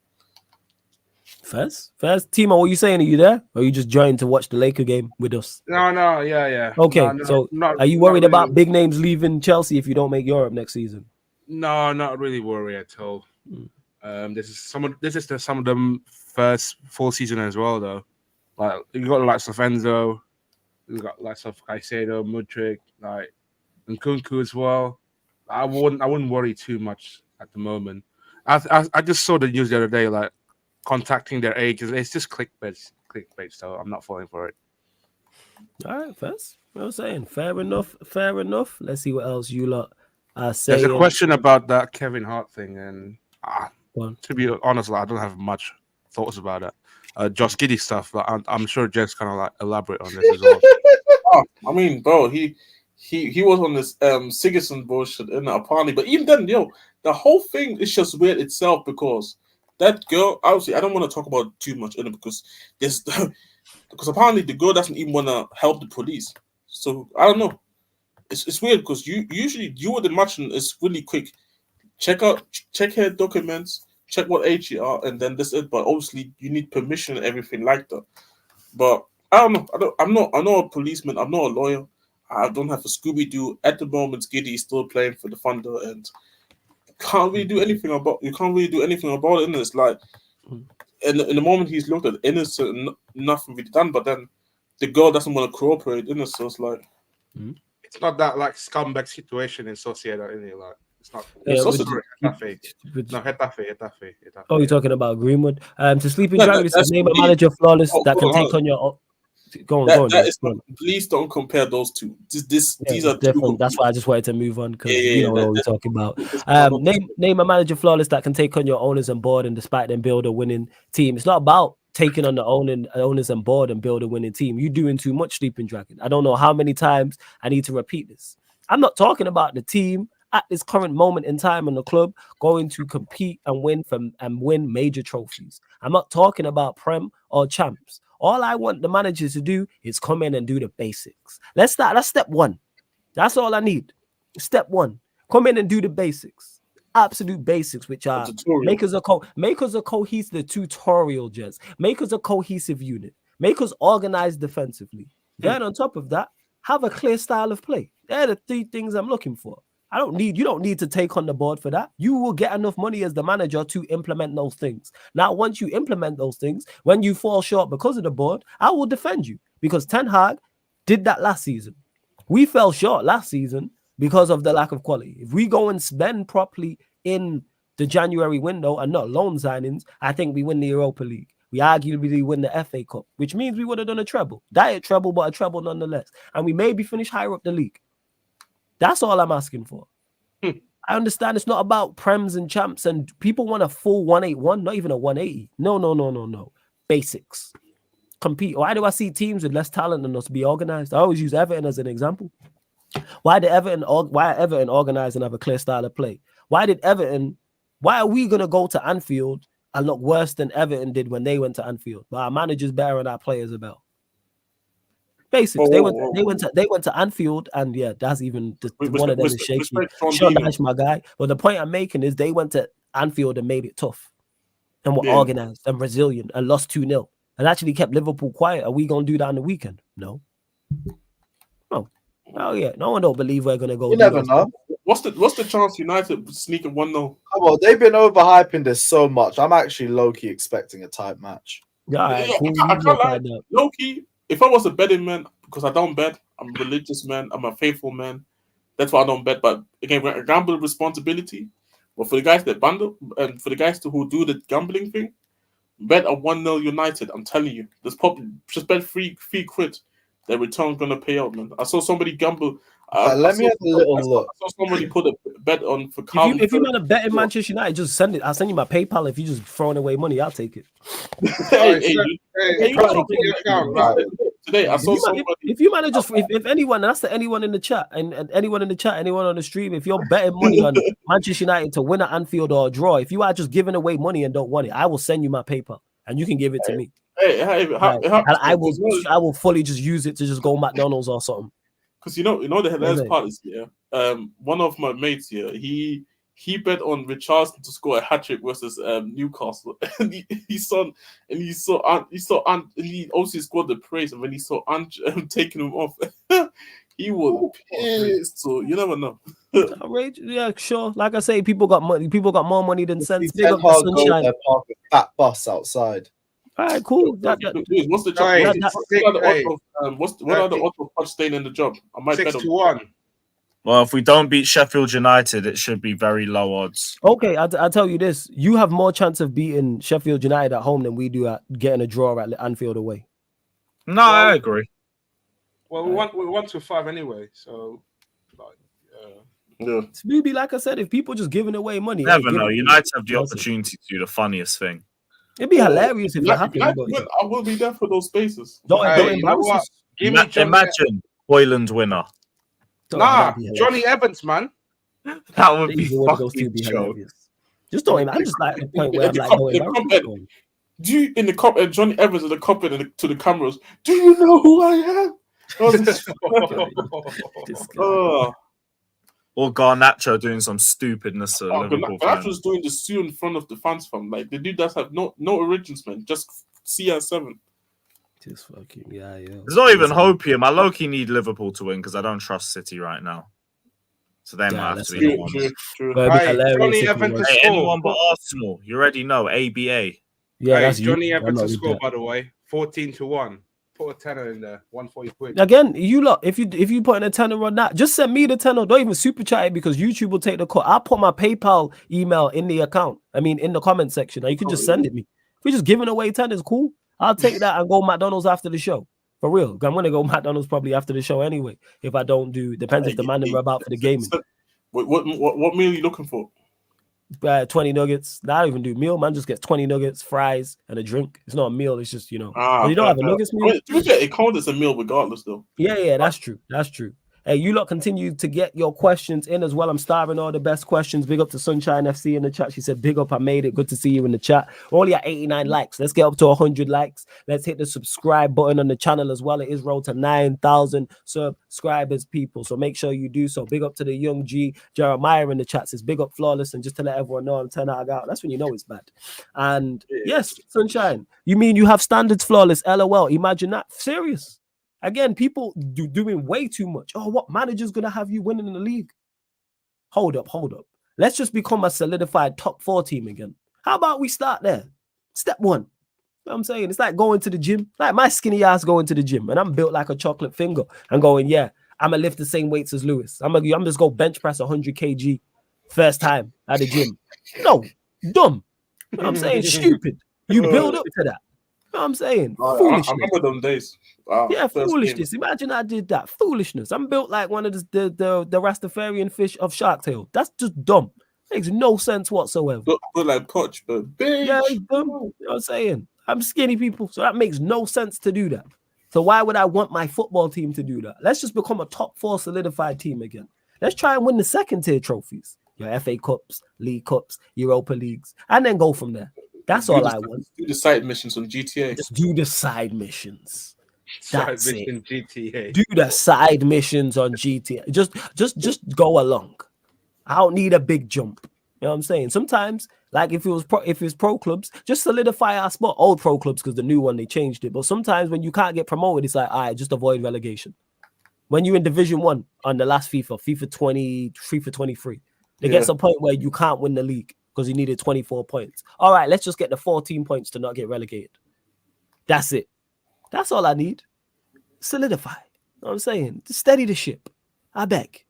First, Timo, what are you saying? Are you there? Or are you just joining to watch the Laker game with us? No, yeah. Okay, are you worried about big names leaving Chelsea if you don't make Europe next season? No, not really worried at all. This is some of them first full season as well, though. Like you got likes of Enzo, you got likes of Caicedo, Mudryk, like and Nkunku as well. I wouldn't worry too much at the moment. I just saw the news the other day, like contacting their agents. It's just clickbait. So I'm not falling for it. All right, first. I was saying fair enough. Let's see what else you lot are saying. There's a question about that Kevin Hart thing, and to be honest, like, I don't have much thoughts about it. Josh Giddey stuff, but I'm sure Jeff's kind of like elaborate on this as well. I mean, bro, he was on this Sigurdsson bullshit in apparently, but even then, the whole thing is just weird itself because that girl. Obviously, I don't want to talk about it too much in it because apparently the girl doesn't even want to help the police. So I don't know. It's weird because you would imagine it's really quick. Check her documents, check what age you are, and then this it. But obviously, you need permission and everything like that. But I don't know. I'm not a policeman. I'm not a lawyer. I don't have a Scooby-Doo. At the moment, Giddey is still playing for the Thunder, and you can't really do anything about it. And it's like, in the moment he's looked at innocent, nothing really done. But then the girl doesn't want to cooperate, innit? So it's like it's not that like scumbag situation in Sociedad, innit? Like it's not. Yeah, also Getafe. Oh, you're talking about Greenwood. To Sleeping No, Dragon, this that's is name a me. manager flawless Oh, that can hold on, take on your. Go on, that James, is go on. please don't compare those two. These Yeah, are different. That's why I just wanted to move on because we know what we're talking about. no, Name a manager flawless that can take on your owners and board and despite them build a winning team. It's not about taking on the owners and board and build a winning team. You're doing too much, Sleeping Dragon. I don't know how many times I need to repeat this. I'm not talking about the team at this current moment in time in the club going to compete and win major trophies. I'm not talking about Prem or champs. All I want the managers to do is come in and do the basics. Let's start. That's step one. That's all I need. Step one. Come in and do the basics. Absolute basics, which are make us a cohesive tutorial, Jez. Make us a cohesive unit. Make us organized defensively. Then on top of that, have a clear style of play. They're the three things I'm looking for. You don't need to take on the board for that. You will get enough money as the manager to implement those things. Now, once you implement those things, when you fall short because of the board, I will defend you because Ten Hag did that last season. We fell short last season because of the lack of quality. If we go and spend properly in the January window and not loan signings, I think we win the Europa League. We arguably win the FA Cup, which means we would have done a treble. Diet treble, but a treble nonetheless. And we maybe finish higher up the league. That's all I'm asking for. I understand it's not about prems and champs and people want a full 181, not even a 180. No. Basics. Compete. Why do I see teams with less talent than us be organized? I always use Everton as an example. Why are Everton organized and have a clear style of play? Why are we going to go to Anfield and look worse than Everton did when they went to Anfield? But our manager's better and our players are better. Basics. They went to Anfield, and yeah, that's even one of them is shaky. Sure, nice, my guy. But the point I'm making is they went to Anfield and made it tough, and were organized and resilient, and lost 2-0, and actually kept Liverpool quiet. Are we gonna do that on the weekend? No. Oh yeah, no one don't believe we're gonna go. You never know. What's the chance United sneaking 1-0? Come on, they've been overhyping this so much. I'm actually low-key expecting a tight match. I can't lie. Low-key, if I was a betting man, because I don't bet, I'm a religious man, I'm a faithful man. That's why I don't bet. But again, we're a gambling responsibility. But for the guys that bundle and for the guys who do the gambling thing, bet a 1-0 United. I'm telling you, there's probably just bet free quid. Their return's gonna pay out, man. I saw somebody gamble. Let me have a little look. I saw somebody put a bet on for Carl. If you want to bet in Manchester United, just send it. I'll send you my PayPal. If you just throwing away money, I'll take it. Today I saw somebody. If you manage just if anyone, that's the anyone in the chat and anyone in the chat, anyone on the stream, if you're betting money on Manchester United to win at Anfield or a draw, if you are just giving away money and don't want it, I will send you my PayPal and you can give it to me. I will fully just use it to just go McDonald's or something. Because you know the hilarious part is one of my mates here, he bet on Richarlison to score a hat-trick versus Newcastle. And he obviously scored the praise, and when he saw taking him off, he was pissed. So you never know. Yeah, sure. Like I say, people got money. People got more money than sense. Big up the Sunshine. Go park a fat bus outside. All right, cool. What's the what are the odds of Poch staying in the job? I might 6-1. Well, if we don't beat Sheffield United, it should be very low odds. Okay, I'll tell you this: you have more chance of beating Sheffield United at home than we do at getting a draw at Anfield away. No, I agree. Well, we want to 5 anyway, so It's maybe like I said, if people just giving away money, never know. United have the opportunity to do the funniest thing. It'd be hilarious if it happened. I will be there for those spaces. Imagine Hoyland winner. Nah, Johnny Evans, man. That would be fucking hilarious. Just don't even. I'm just like the point where I'm like, do you in the cup and Johnny Evans in the cup and to the cameras? Do you know who I am? Or Garnacho doing some stupidness. Garnacho's doing the stew in front of the fans, fam. Like the dude does have no origins, man. Just CR7. Just fucking yeah. There's not even hope here. I low-key need Liverpool to win because I don't trust City right now. So they might have to be the ones. Johnny Evans to score. Anyone but Arsenal. You already know ABA. Yeah, that's Johnny Evans to score, by the way. 14-1. Put a tenner in there, 140 quid. Again, you lot, if you put in a tenner on that, just send me the tenner. Don't even super chat it because YouTube will take the cut. I'll put my PayPal email in the account. I mean, in the comment section. Or you can just send it me. If we're just giving away tenners, cool. I'll take that and go McDonald's after the show. For real. I'm gonna go McDonald's probably after the show anyway. If I don't do, depends if the man are about for the gaming. What meal are you looking for? 20 nuggets. I don't even do meal. Man just gets 20 nuggets, fries, and a drink. It's not a meal. It's just, you know. You don't have a nuggets meal. It counts as a meal regardless, though. Yeah, that's true. That's true. Hey, you lot continue to get your questions in as well. I'm starving all the best questions. Big up to Sunshine FC in the chat. She said, big up, I made it. Good to see you in the chat. We're only at 89 likes. Let's get up to 100 likes. Let's hit the subscribe button on the channel as well. It is road to 9,000 subscribers, people. So make sure you do so. Big up to the young G. Jeremiah in the chat says, big up Flawless. And just to let everyone know, I'm 10 out. That's when you know it's bad. And yes, Sunshine, you mean you have standards, Flawless? LOL. Imagine that. Serious. Again, people doing way too much. Oh, what manager's going to have you winning in the league? Hold up. Let's just become a solidified top 4 team again. How about we start there? Step 1. You know what I'm saying? It's like going to the gym. Like my skinny ass going to the gym. And I'm built like a chocolate finger. And going, yeah, I'm going to lift the same weights as Lewis. I'm just go bench press 100 kg first time at the gym. No, dumb. You know what I'm saying? Stupid. You build up to that. You know what I'm saying? Foolishness. I remember them days. Foolishness. Game. Imagine I did that. Foolishness. I'm built like one of the Rastafarian fish of Shark Tale. That's just dumb. Makes no sense whatsoever. But like Poch, but yeah, it's dumb. You know what I'm saying? I'm skinny, people, so that makes no sense to do that. So why would I want my football team to do that? Let's just become a top 4 solidified team again. Let's try and win the second tier trophies. Your FA Cups, League Cups, Europa Leagues, and then go from there. That's all I want. Do the side missions on GTA. Just do the side missions. That's it. GTA. Do the side missions on GTA. Just go along. I don't need a big jump. You know what I'm saying? Sometimes, like if it's pro clubs, just solidify our spot. Old pro clubs, because the new one they changed it. But sometimes when you can't get promoted, it's like, all right, just avoid relegation. When you're in Division 1 on the last FIFA 20, FIFA 23, it gets a point where you can't win the league because you needed 24 points. All right, let's just get the 14 points to not get relegated. That's it. That's all I need. Solidify. You know what I'm saying? Just steady the ship. I beg.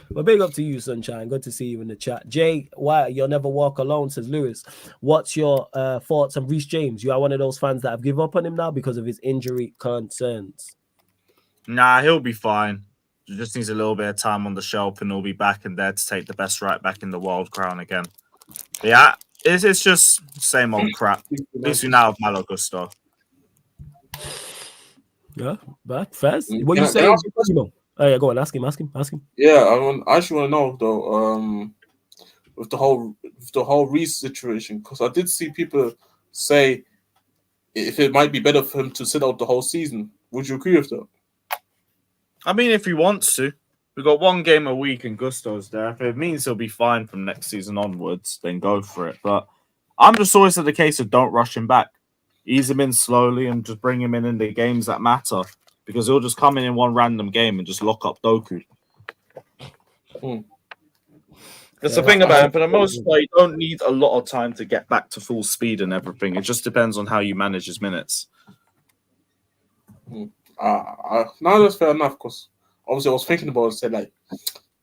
But big up to you, Sunshine. Good to see you in the chat. Jay, why you'll never walk alone, says Lewis. What's your thoughts on Reece James? You are one of those fans that have given up on him now because of his injury concerns. Nah, he'll be fine. He just needs a little bit of time on the shelf and he'll be back in there to take the best right back in the world crown again. But yeah, it's just same old crap. At least we now have Malo Gusto. Yeah, but Fez, what you saying? Oh yeah, go on. Ask him. Yeah, I actually want to know though. With the whole Reece situation, because I did see people say if it might be better for him to sit out the whole season. Would you agree with that? I mean, if he wants to, we've got 1 game a week and Gusto's there. If it means he'll be fine from next season onwards, then go for it. But I'm just always at the case of don't rush him back. Ease him in slowly and just bring him in the games that matter. Because he'll just come in one random game and just lock up Doku. That's the thing about him. For the most part, you don't need a lot of time to get back to full speed and everything. It just depends on how you manage his minutes. No, that's fair enough. Because obviously, I was thinking about it. Said like,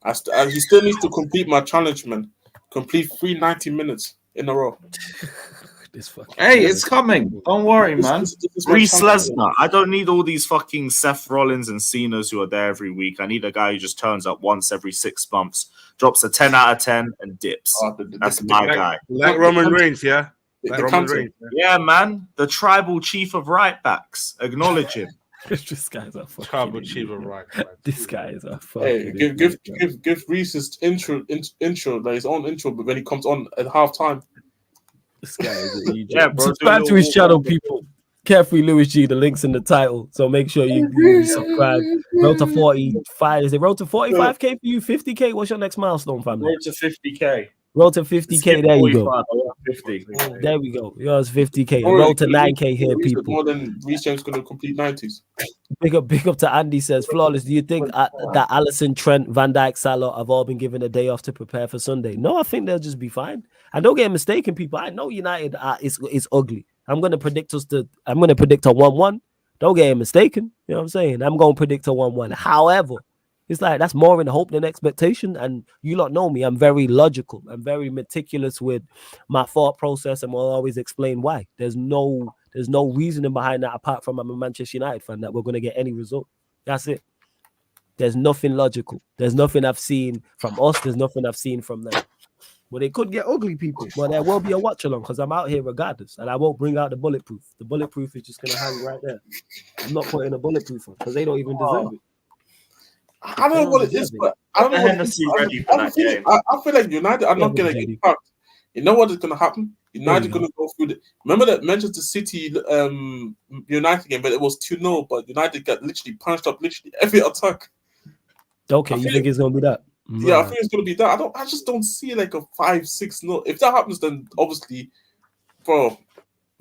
he still needs to complete my challenge, man. Complete 390 minutes in a row. Hey, it's coming. Don't worry, man. Reece Lesnar. I don't need all these fucking Seth Rollins and Cena's who are there every week. I need a guy who just turns up once every 6 months, drops a 10 out of 10, and dips. That's my guy. Like Roman Reigns, yeah? Like Roman Reigns. Yeah, man. The tribal chief of right backs. Acknowledge him. This guy's a fucking tribal chief of right back. This guy is a fucking give Reece his intro, like his own intro, but when he comes on at halftime. This guy is an Egypt. Yeah, bro. Subscribe to his channel, people. Carefree Lewis G. The link's in the title, so make sure you subscribe. Road to 45. Is it road to 45k for you? 50k? What's your next milestone, family? Road to 50k. Road to 50k. There you go. 50. There we go. Yours 50k. Road to 9k here, people. More than Reece James going to complete 90s. Big up to Andy says, Flawless, do you think that Alisson, Trent, Van Dijk, Salah have all been given a day off to prepare for Sunday? No, I think they'll just be fine. And don't get mistaken, people. I know United is ugly. I'm going to predict a 1-1, Don't get mistaken. You know what I'm saying? I'm going to predict a 1-1. However, it's like that's more in hope than expectation. And you lot know me. I'm very logical. I'm very meticulous with my thought process, and will always explain why. There's no reasoning behind that apart from I'm a Manchester United fan that we're going to get any result. That's it. There's nothing logical. There's nothing I've seen from us. There's nothing I've seen from them. Well, it could get ugly, people. But there will be a watch along because I'm out here regardless, and I won't bring out the bulletproof. The bulletproof is just gonna hang right there. I'm not putting a bulletproof on because they don't even deserve it. I don't know what it is, but I don't know what it is. I feel like United are not gonna get packed. You know what is gonna happen? United gonna go through the. Remember that Manchester City United game, but it was 2-0, but United got literally punched up literally every attack. Okay, you think it's gonna be that? Yeah, I think it's gonna be that. I just don't see like a 5-6-0. If that happens, then obviously, bro,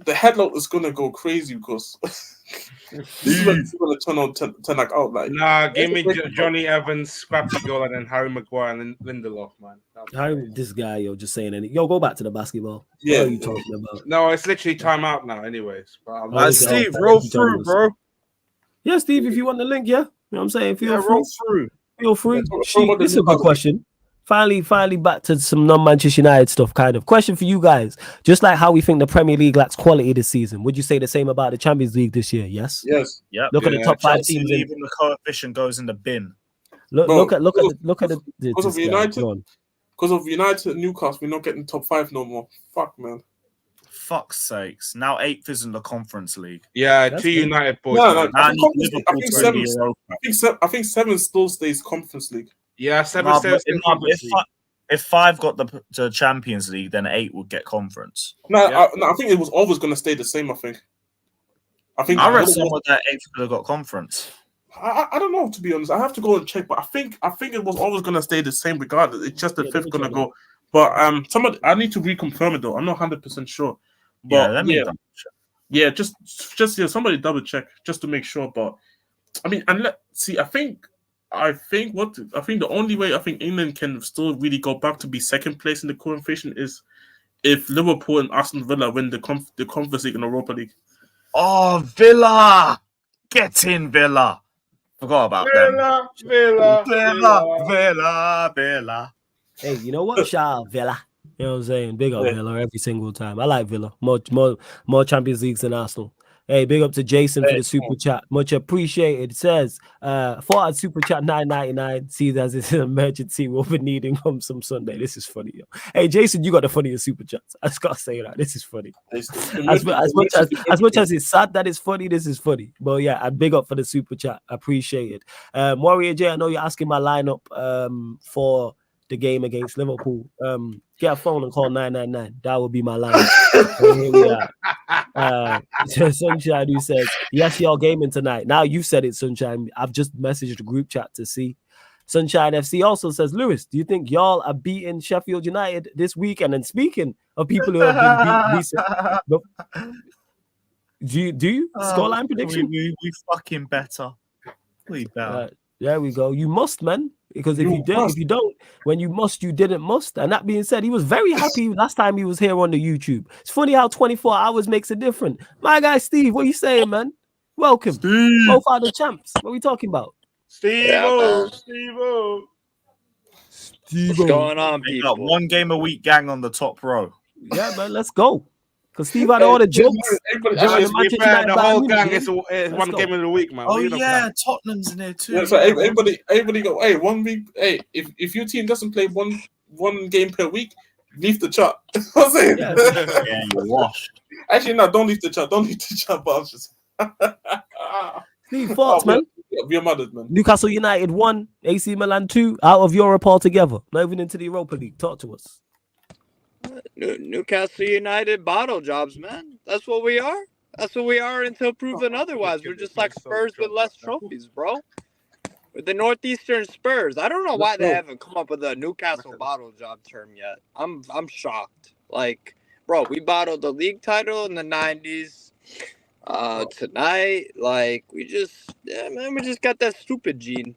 the headlock is gonna go crazy because this is when it's gonna turn like out. Like, nah, give me Johnny Evans, scrappy goal, and then Harry Maguire and Lindelof, man. This guy, just saying anything. Go back to the basketball. Yeah, what are you talking about? No, it's literally time out now, anyways. But Steve, roll through, bro. Yeah, Steve, if you want the link, yeah, you know what I'm saying. Feel free. Roll through. Feel free. This is a good question. Finally back to some non-Manchester United stuff, kind of. Question for you guys. Just like how we think the Premier League lacks quality this season, would you say the same about the Champions League this year? Yes? Yes. Yep. Look at the top 5 teams. Even the coefficient goes in the bin. Look at the because of United. Because of United and Newcastle, we're not getting top 5 no more. Fuck, man. Fuck's sakes. Now 8th is in the Conference League. Yeah, two United boys. No, I think 7 still stays Conference League. Yeah, 7 stays Conference League. If 5 got the Champions League, then 8 would get Conference. I think it was always going to stay the same, I think. I read someone that 8 could have got Conference. I don't know, to be honest. I have to go and check, but I think it was always going to stay the same regardless. It's just the 5th going to go. But I need to reconfirm it though. I'm not 100% sure. But just somebody double check just to make sure. But I mean, and let's see. I think the only way I think England can still really go back to be second place in the coefficient is if Liverpool and Aston Villa win the Conference League and Europa League. Oh, Villa! Get in, Villa! Forgot about them. Villa. Hey, you know what? Shout out Villa. You know what I'm saying? Big up Villa every single time. I like Villa. More Champions Leagues than Arsenal. Hey, big up to Jason for the super chat. Much appreciated. It says, thought I'd super chat $9.99. See as it's an emergency. We'll be needing them some Sunday. This is funny, yo. Hey, Jason, you got the funniest super chats. I just gotta say that. This is funny. As much as it's sad that it's funny, this is funny. But yeah, I big up for the super chat. Appreciate it. Warrior J, I know you're asking my lineup for the game against Liverpool. Get a phone and call 999. That would be my line. Here we are. Sunshine, who says, yes, y'all gaming tonight. Now you've said it, Sunshine. I've just messaged the group chat to see. Sunshine FC also says, Lewis, do you think y'all are beating Sheffield United this weekend? And speaking of people who have been beat recent, do you? Scoreline prediction? We fucking better. We better. There we go. You must, man. Because if you don't, when you must, you didn't must. And that being said, he was very happy last time he was here on the YouTube. It's funny how 24 hours makes a difference. My guy Steve, what are you saying, man? Welcome. Steve. Both are the champs. What are we talking about? Steve-o. What's going on, We people? got 1 game a week gang on the top row. Yeah, man, let's go. Because Steve had all the jokes. The whole gang is 1 game in the week, man. Oh yeah, Tottenham's in there too. Yeah, so everybody go, hey, 1 week, hey, if your team doesn't play one game per week, leave the chat. I'm saying? Yeah, you're washed. Actually, no, don't leave the chat. Don't leave the chat, but I was just Steve, thoughts, man. We're mothered, man. Newcastle United 1, AC Milan 2, out of Europe altogether. Not even into the Europa League. Talk to us. Newcastle United bottle jobs, man. That's what we are. That's what we are until proven otherwise. We're just like Spurs with less trophies, bro. With the Northeastern Spurs. I don't know why they haven't come up with a Newcastle bottle job term yet. I'm shocked. Like, bro, we bottled the league title in the 90s. Tonight, like, we just got that stupid gene.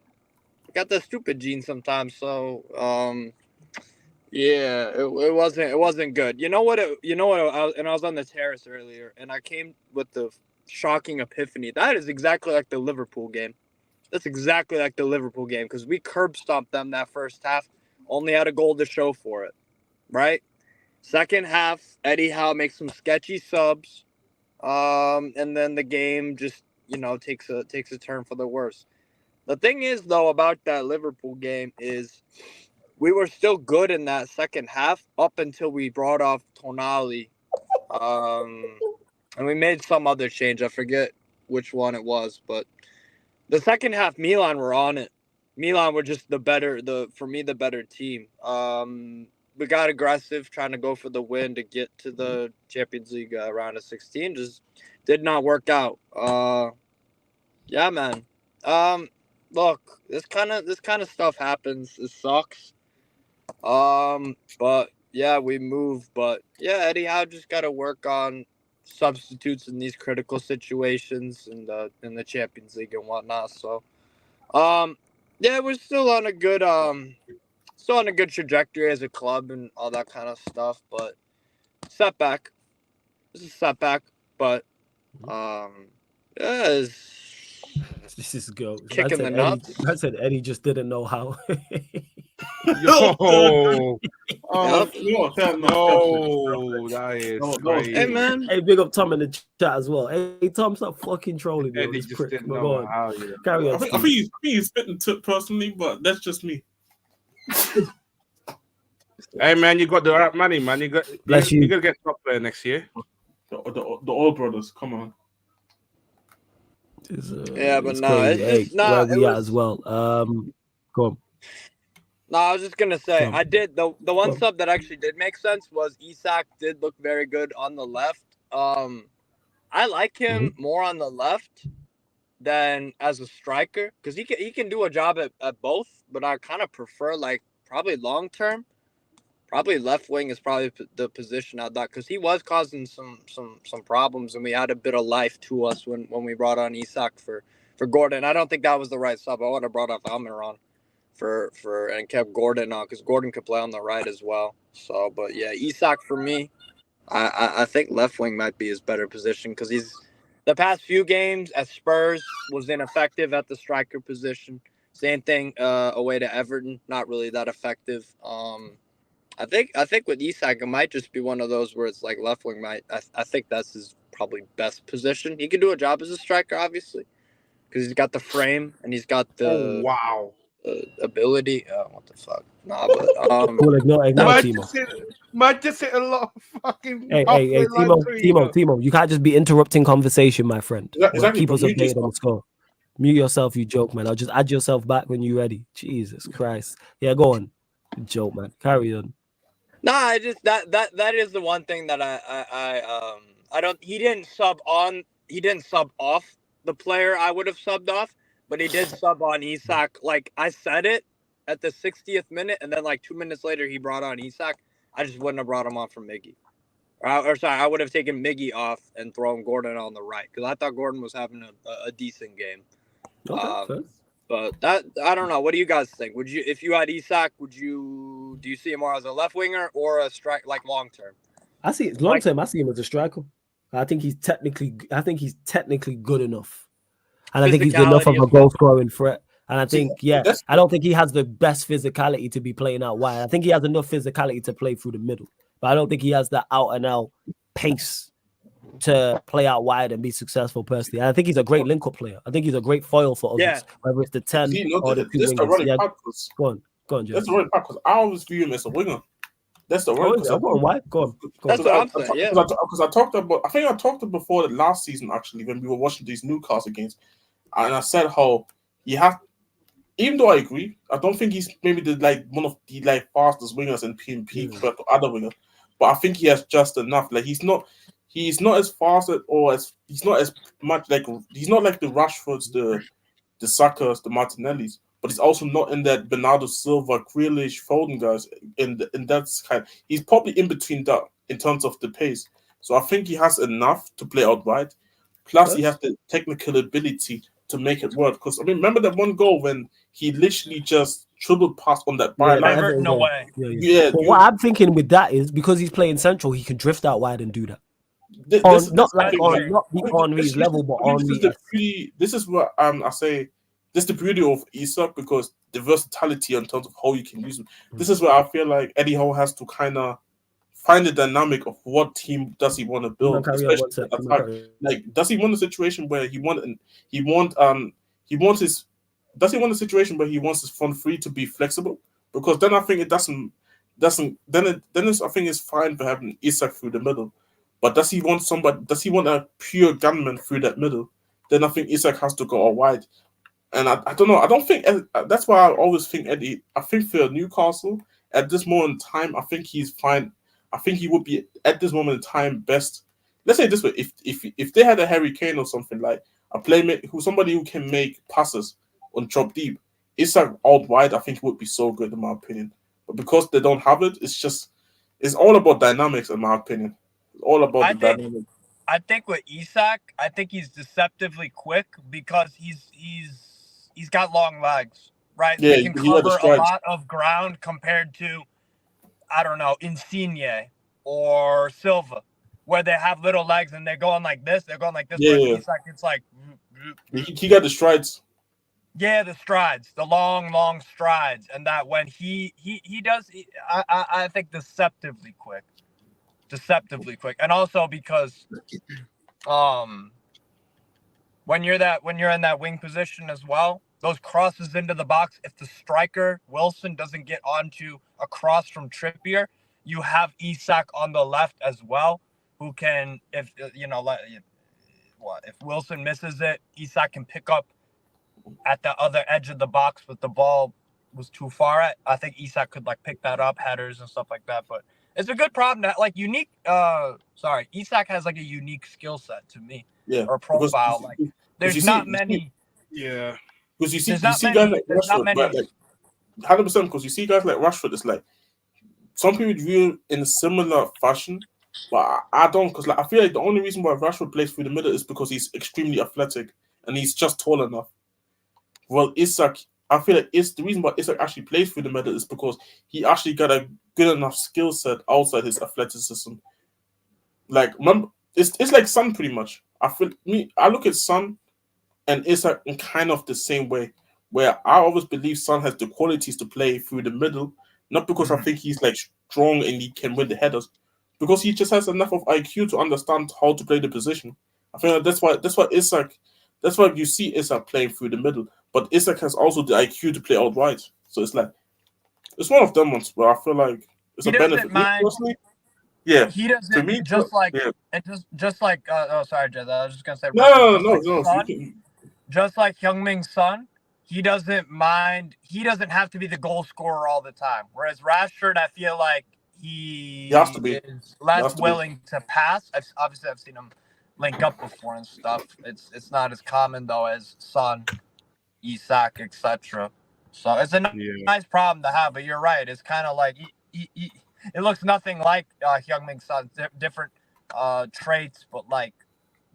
We got that stupid gene sometimes. So, yeah, it wasn't good. I was on the terrace earlier, and I came with the shocking epiphany. That is exactly like the Liverpool game. That's exactly like the Liverpool game because we curb stomped them that first half, only had a goal to show for it, right? Second half, Eddie Howe makes some sketchy subs, and then the game just takes a turn for the worse. The thing is though about that Liverpool game is we were still good in that second half up until we brought off Tonali, and we made some other change. I forget which one it was, but the second half, Milan were on it. Milan were just the better team. We got aggressive, trying to go for the win to get to the Champions League round of 16. Just did not work out. Yeah, man. Look, this kind of stuff happens. It sucks. But yeah, we move. But yeah, Eddie Howe just got to work on substitutes in these critical situations in the Champions League and whatnot. So, yeah, we're still on a good trajectory as a club and all that kind of stuff. But setback. This is a setback. But yeah, this is go. Kicking the nuts. I said Eddie just didn't know how. Yo, No, that is crazy. Hey man. Hey, big up Tom in the chat as well. Hey, Tom, stop fucking trolling me. Eddie just didn't know how. Yeah. Carry on. I think he's spitting tip personally, but that's just me. Hey man, you got the right money, man. You're gonna get top player next year. The old brothers, come on. Yeah, but it's no, crazy. it's just not. Where we at as well. Go on. No, I was just gonna say Come. I did the one sub that actually did make sense was Isak did look very good on the left. I like him more on the left than as a striker because he can do a job at both, but I kind of prefer like probably long term. Probably left wing is probably the position I thought because he was causing some problems and we had a bit of life to us when we brought on Isak for Gordon. I don't think that was the right sub. I would have brought up Almiron for and kept Gordon on because Gordon could play on the right as well. So, but yeah, Isak for me, I think left wing might be his better position because he's the past few games at Spurs was ineffective at the striker position. Same thing away to Everton, not really that effective. I think with Isak, it might just be one of those where it's like left wing might. I think that's his probably best position. He can do a job as a striker, obviously, because he's got the frame and he's got the ability. Oh, what the fuck? Nah, but Cool, ignore Timo. Might just hit a lot of fucking. Hey, Timo, you can't just be interrupting conversation, my friend. Yeah, exactly, Keep us but mute updated on the score. Mute yourself, you joke, man. I'll just add yourself back when you're ready. Jesus Christ. Yeah, go on. Joke, man. Carry on. Nah, I just that is the one thing that I don't. He didn't sub off the player I would have subbed off, but he did sub on Isak. Like I said it at the 60th minute, and then like 2 minutes later he brought on Isak. I just wouldn't have brought him on for Miggy. Or sorry, I would have taken Miggy off and thrown Gordon on the right because I thought Gordon was having a decent game. Okay, But that I don't know. What do you guys think? Would you, if you had Isak, do you see him more as a left winger or a strike like long term? I see long term. I see him as a striker. I think he's technically good enough, and I think he's enough of a goal scoring threat. And I think, I don't think he has the best physicality to be playing out wide. I think he has enough physicality to play through the middle, but I don't think he has the out and out pace to play out wide and be successful personally. And I think he's a great link-up player. I think he's a great foil for others, whether it's the 10 or the 2 wingers. Go on, Joe. That's the running back because I always view him as a winger. That's the running. Go on, why? Go on. That's what I'm saying. Yeah, because I talked about. I think I talked about before the last season actually when we were watching these Newcastle games, and I said how you have. Even though I agree, I don't think he's maybe one of the fastest wingers in PNP compared to other wingers, but I think he has just enough. Like he's not as fast he's not as much he's not like the Rashfords, the Sakas, the Martinellis, but he's also not in that Bernardo Silva, Grealish, Foden guys. In that kind, he's probably in between that in terms of the pace. So I think he has enough to play out wide. Plus, he has the technical ability to make it work. Because I mean, remember that one goal when he literally just triple passed on that byline? No way. Yeah. But what I'm thinking with that is because he's playing central, he can drift out wide and do that. Not the Henry's level, but Henry. This is what I say. This is the beauty of Isak because the versatility in terms of how you can use him. This is where I feel like Eddie Howe has to kind of find the dynamic of what team does he want to build, especially attack. Like, does he want a situation where does he want a situation where he wants his front three to be flexible? Because then I think I think it's fine for having Isak through the middle. But does he want a pure gunman through that middle? Then I think Isak has to go out wide. And I don't know. I don't think that's why I always think Eddie. I think for Newcastle at this moment in time, I think he's fine. I think he would be at this moment in time best. Let's say it this way: if they had a Harry Kane or something like a playmate, somebody who can make passes on drop deep, Isak out wide, I think it would be so good in my opinion. But because they don't have it, it's all about dynamics in my opinion. It's all about dynamics. I think with Isak, I think he's deceptively quick because he's got long legs, right? Yeah, he can cover a lot of ground compared to, I don't know, Insigne or Silva, where they have little legs and they're going like this. Yeah. Isak, it's like he got the strides. Yeah, the strides, the long strides, and that when he does, I think deceptively quick, and also because, when you're in that wing position as well, those crosses into the box, if the striker Wilson doesn't get onto a cross from Trippier, you have Isak on the left as well, who can, if Wilson misses it, Isak can pick up at the other edge of the box, but the ball was too far at. I think Isak could pick that up, headers and stuff like that. But it's a good problem that unique. Isak has a unique skill set to me, or profile. There's not many. Yeah, because you see guys like Rashford, 100%. Because you see guys like Rashford, it's like some people view in a similar fashion, but I don't. Because I feel like the only reason why Rashford plays through the middle is because he's extremely athletic and he's just tall enough. Well, Isak, I feel like the reason why Isak actually plays through the middle is because he actually got a good enough skill set outside his athleticism. Remember, it's like Son pretty much. I look at Son and Isak in kind of the same way, where I always believe Son has the qualities to play through the middle, not because I think he's strong and he can win the headers, because he just has enough of IQ to understand how to play the position. I think that's why Isak. That's why you see Isak playing through the middle. But Isak has also the IQ to play out wide. So it's one of them ones where I feel like it's a benefit. Yeah. He doesn't, to me, just like sorry, Jez, I was just gonna say no. Just like Heung-min Son, he doesn't mind. He doesn't have to be the goal scorer all the time. Whereas Rashford, I feel like he has to be. Is less willing to pass. I've seen him link up before and stuff. It's not as common though as Son, Isak, etc. So it's a nice problem to have. But you're right. It's kind of like it looks nothing like Heung-min Son. Different traits, but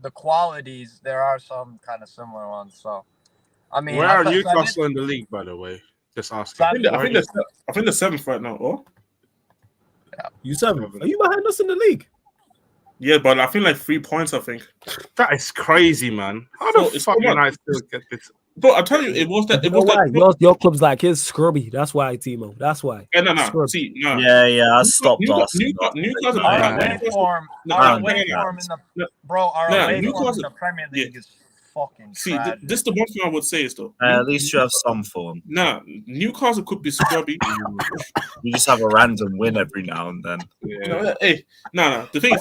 the qualities, there are some kind of similar ones. So I mean, where are Newcastle in the league, by the way? Just asking. I think they're 7th right now. Oh, yeah. You 7th? Are you behind us in the league? Yeah, but I feel 3 points. I think that is crazy, man. How the fuck can I still get this? But I tell you, it was that. Your club's his scrubby. That's why, Timo. That's why. Yeah, no. See, no. Yeah. I stopped asking. Newcastle. Our away form in the Premier League is fucking. See, this is the one thing I would say is though. At least you have some form. Nah, Newcastle could be scrubby. You just have a random win every now and then. Yeah. No. The thing is,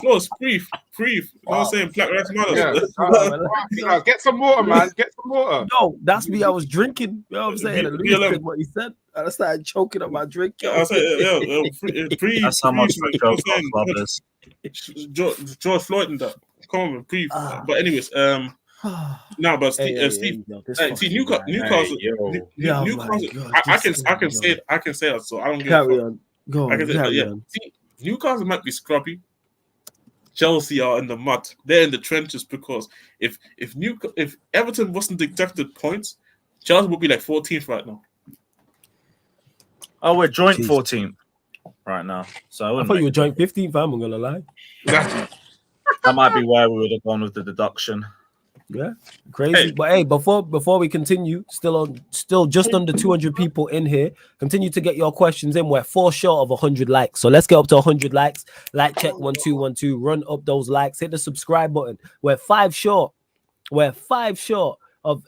Flores, breathe. You know what I'm saying? Black Lives Matter. Get some water, man. Get some water. No, that's me. I was drinking. You know what I'm saying? And what he said. I started choking on my drink. I said, breathe. That's how much we joke about clubbers. George Floyd and that. Come on, breathe. But anyways, Newcastle. I can say that. So I don't give carry on. Go on. Carry on. See, Newcastle might be scrubby. Chelsea are in the mud. They're in the trenches because if Everton wasn't deducted points, Chelsea would be 14th right now. Oh, we're joint 14th. right now. So I I wouldn't thought you were make joint 15, fam. I'm gonna lie. that might be where we would have gone with the deduction. Yeah, crazy. But hey, before we continue, still just under 200 people in here. Continue to get your questions in. We're 4 short of 100 likes, so let's get up to 100 likes. Like check 1212. Run up those likes. Hit the subscribe button. We're 5 short. We're 5 short of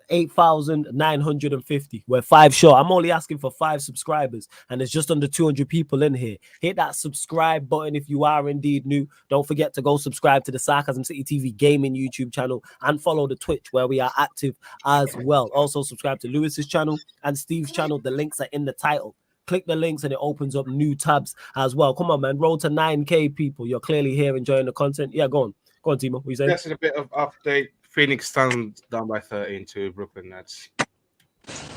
8,950. We're 5 short. I'm only asking for 5 subscribers, and there's just under 200 people in here. Hit that subscribe button if you are indeed new. Don't forget to go subscribe to the Sarcasm City TV gaming YouTube channel and follow the Twitch where we are active as well. Also subscribe to Lewis's channel and Steve's channel. The links are in the title. Click the links and it opens up new tabs as well. Come on, man. Roll to 9K people. You're clearly here enjoying the content. Yeah, go on. Go on, Timo. What you saying? Just a bit of update. Phoenix Suns down by 13 to Brooklyn Nets.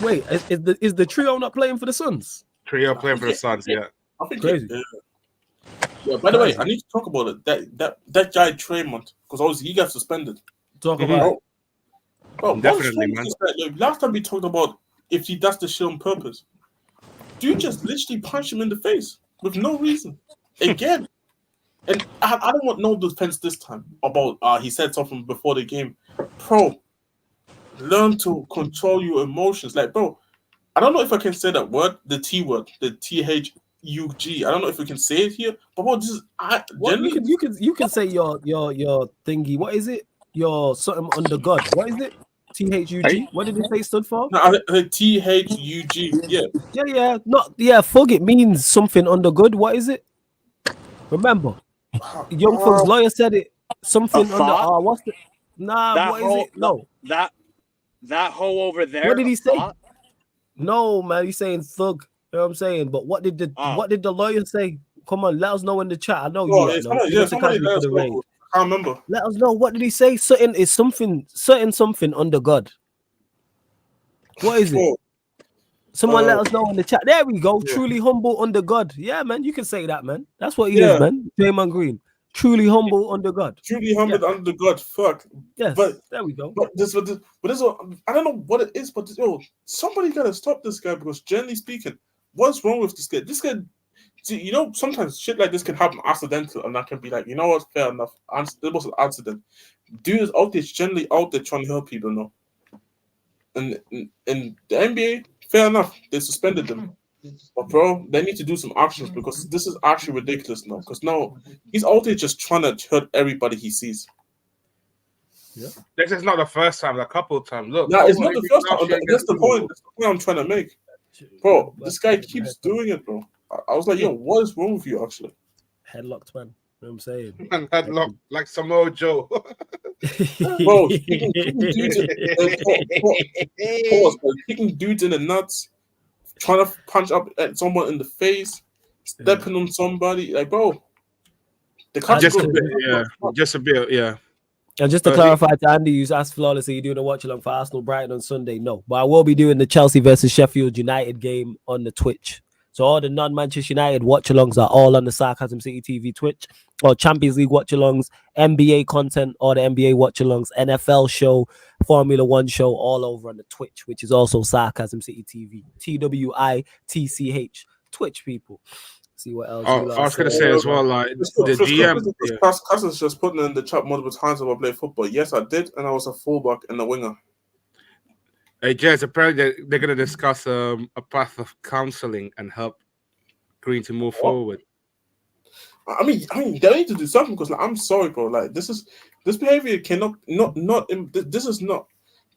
Wait, is the trio not playing for the Suns? Trio playing for the Suns, yeah. I think Crazy. Yeah, by the way, I need to talk about it. That guy Tremont, because obviously he got suspended. Talk about it. Bro, Definitely, man. Last time we talked about if he does the shit on purpose, dude just literally punch him in the face with no reason. Again. And I don't want no defense this time about he said something before the game. Bro, learn to control your emotions. Like, bro, I don't know if I can say that word, the T word, the THUG. I don't know if we can say it here, but bro, this is you can say your thingy. What is it? Your something under God. What is it? THUG. What did it say stood for? No, THUG. Yeah. Fug. It means something under good. What is it? Remember, Young Thug's lawyer said it. Something under. What's the? Nah. What is it? No. That hoe over there. What did he say? No, man. He's saying thug. You know what I'm saying? But what did the lawyer say? Come on, let us know in the chat. I know you know. Somebody let us know. I can't remember. Let us know. What did he say? Something under God. What is it? Someone let us know in the chat. There we go. Yeah. Truly humble under God. Yeah, man. You can say that, man. That's what he is, man. Draymond Green. Truly humble under God. Truly humble under God. Fuck. Yes. But there we go. But this I don't know what it is, but somebody gotta stop this guy because generally speaking, what's wrong with this guy? This guy, see, sometimes shit like this can happen accidental, and that can be like, you know what, fair enough. It was an accident. Dude is out there generally out there trying to help people now. And in the NBA, fair enough, they suspended them. But bro, they need to do some actions because this is actually ridiculous now. Because now he's out there just trying to hurt everybody he sees. Yeah. This is not the first time, a couple of times. Look, no, it's not the first time. That's the point. That's the point I'm trying to make. Bro, this guy keeps doing it, bro. I was like, yo, what is wrong with you, actually? Headlocked, man. You know what I'm saying? Man, headlocked like Samoa Joe. Bro, kicking dudes in the nuts, trying to punch up at someone in the face, stepping on somebody. Like, bro, just a bit, yeah. And just to clarify to Andy, you asked Flawless, are you doing a watch along for Arsenal Brighton on Sunday? No, but I will be doing the Chelsea versus Sheffield United game on the Twitch. So all the non-Manchester United watch-alongs are all on the Sarcasm City TV Twitch, or Champions League watch-alongs, NBA content, or the NBA watch-alongs, NFL show, Formula One show, all over on the Twitch, which is also Sarcasm City TV. TWITCH. Twitch, people. See what else. I was going to say as well, like the DM. Cousins just putting in the chat multiple times about playing football. Yes, I did, and I was a fullback and a winger. Hey, Jez, apparently they're going to discuss a path of counseling and help Green to move forward. I mean, they need to do something because, like, I'm sorry, bro. Like, this behavior cannot this is not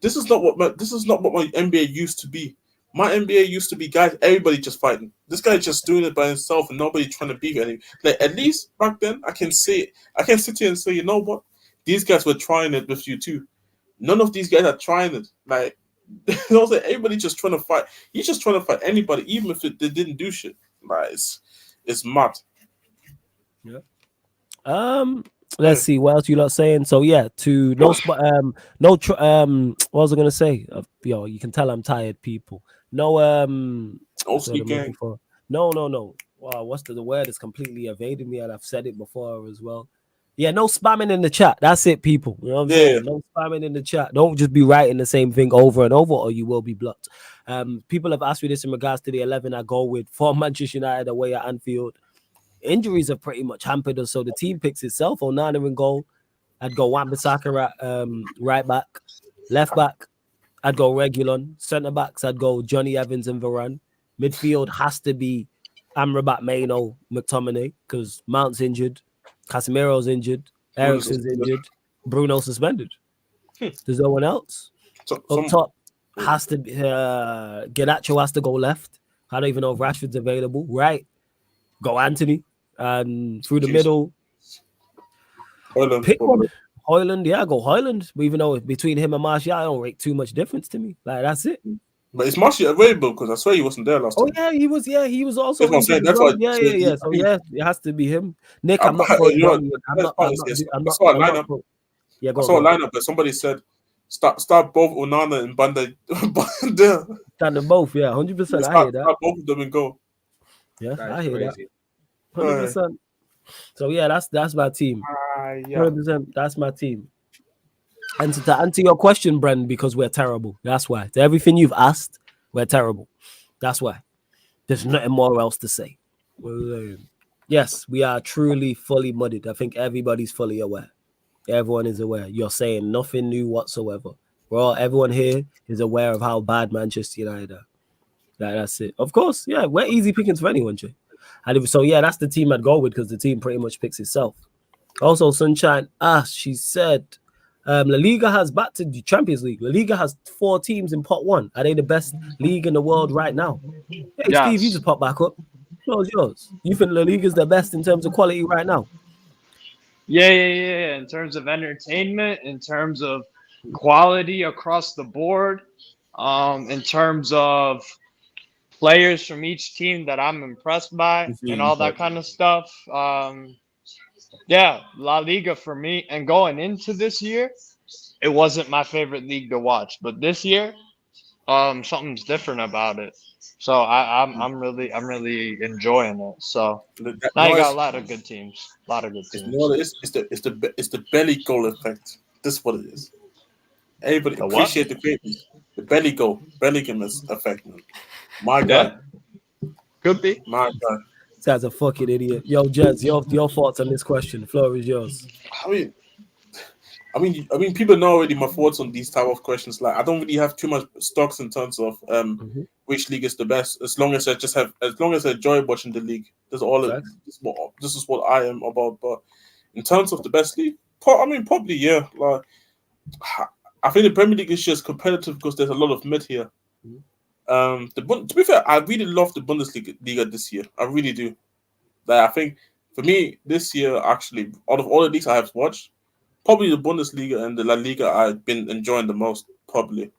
what my NBA used to be. My NBA used to be guys, everybody just fighting. This guy just doing it by himself and nobody trying to beat anything. Like, at least back then, I can sit here and say, you know what? These guys were trying it with you too. None of these guys are trying it. Like, everybody just trying to fight. He's just trying to fight anybody, even if they didn't do shit. Like, it's mad. Yeah. Let's see what else you lot saying. So yeah, to what was I gonna say? You can tell I'm tired, people. No, no. Wow, what's the word? It's completely evaded me, and I've said it before as well. Yeah, no spamming in the chat. That's it, people. You know what I'm saying? No spamming in the chat. Don't just be writing the same thing over and over, or you will be blocked. People have asked me this in regards to the 11 I go with for Manchester United away at Anfield. Injuries have pretty much hampered us, so the team picks itself. Onana in goal. I'd go Wan-Bissaka at right back, left back. I'd go Reguilon. Centre backs, I'd go Johnny Evans and Varane. Midfield has to be Amrabat, Maino, McTominay, because Mount's injured, Casemiro's injured, Ericsson's injured, Bruno suspended. There's no one else. Up top has to be Garnacho has to go left. I don't even know if Rashford's available. Right, go Anthony, and through the middle, pick one. Højlund, yeah, go Højlund. Even though between him and Martial, I don't rate too much difference to me. Like that's it. But is Martial available? Because I swear he wasn't there last time. Oh yeah, he was. Yeah, he was also. That's what I'm saying. That's why. Yeah. So yeah, it has to be him. Nick, I'm not. Yeah, go I saw a lineup, but somebody said start both Onana and Banda. Stand them both. Yeah, 100%. I hear that. Start both of them and go. Yeah, I hear that. 100%. So yeah, that's my team. 100%. That's my team. And to answer your question, Brendan, because we're terrible. That's why. To everything you've asked, we're terrible. That's why. There's nothing more else to say. Yes, we are truly fully muddied. I think everybody's fully aware. Everyone is aware. You're saying nothing new whatsoever. Everyone here is aware of how bad Manchester United are. That's it. Of course, yeah, we're easy pickings for anyone, Jay. And so yeah, that's the team I'd go with because the team pretty much picks itself. Also, Sunshine she said La Liga has back to the Champions League. La Liga has 4 teams in pot 1. Are they the best league in the world right now? Hey, yes. Steve, you just pop back up. What's yours? You think La Liga is the best in terms of quality right now? Yeah. In terms of entertainment, in terms of quality across the board, in terms of players from each team that I'm impressed by and all that kind of stuff. Yeah, La Liga for me. And going into this year, it wasn't my favorite league to watch, but this year, something's different about it. So I'm really enjoying it. So now you got a lot of good teams. It's the belly goal effect. This is what it is. Everybody appreciate the greatness. The belly goal, Bellingham effect. My God, could be. My God. This guy's a fucking idiot. Yo, Jez, your thoughts on this question? The floor is yours. I mean, people know already my thoughts on these type of questions. Like, I don't really have too much stocks in terms of which league is the best. As long as I enjoy watching the league, that's all. This is what I am about. But in terms of the best league, probably yeah. Like, I think the Premier League is just competitive because there's a lot of mid here. To be fair, I really love the Bundesliga this year. I really do. Like, I think for me this year, actually, out of all the leagues I have watched, probably the Bundesliga and the La Liga I've been enjoying the most. Probably.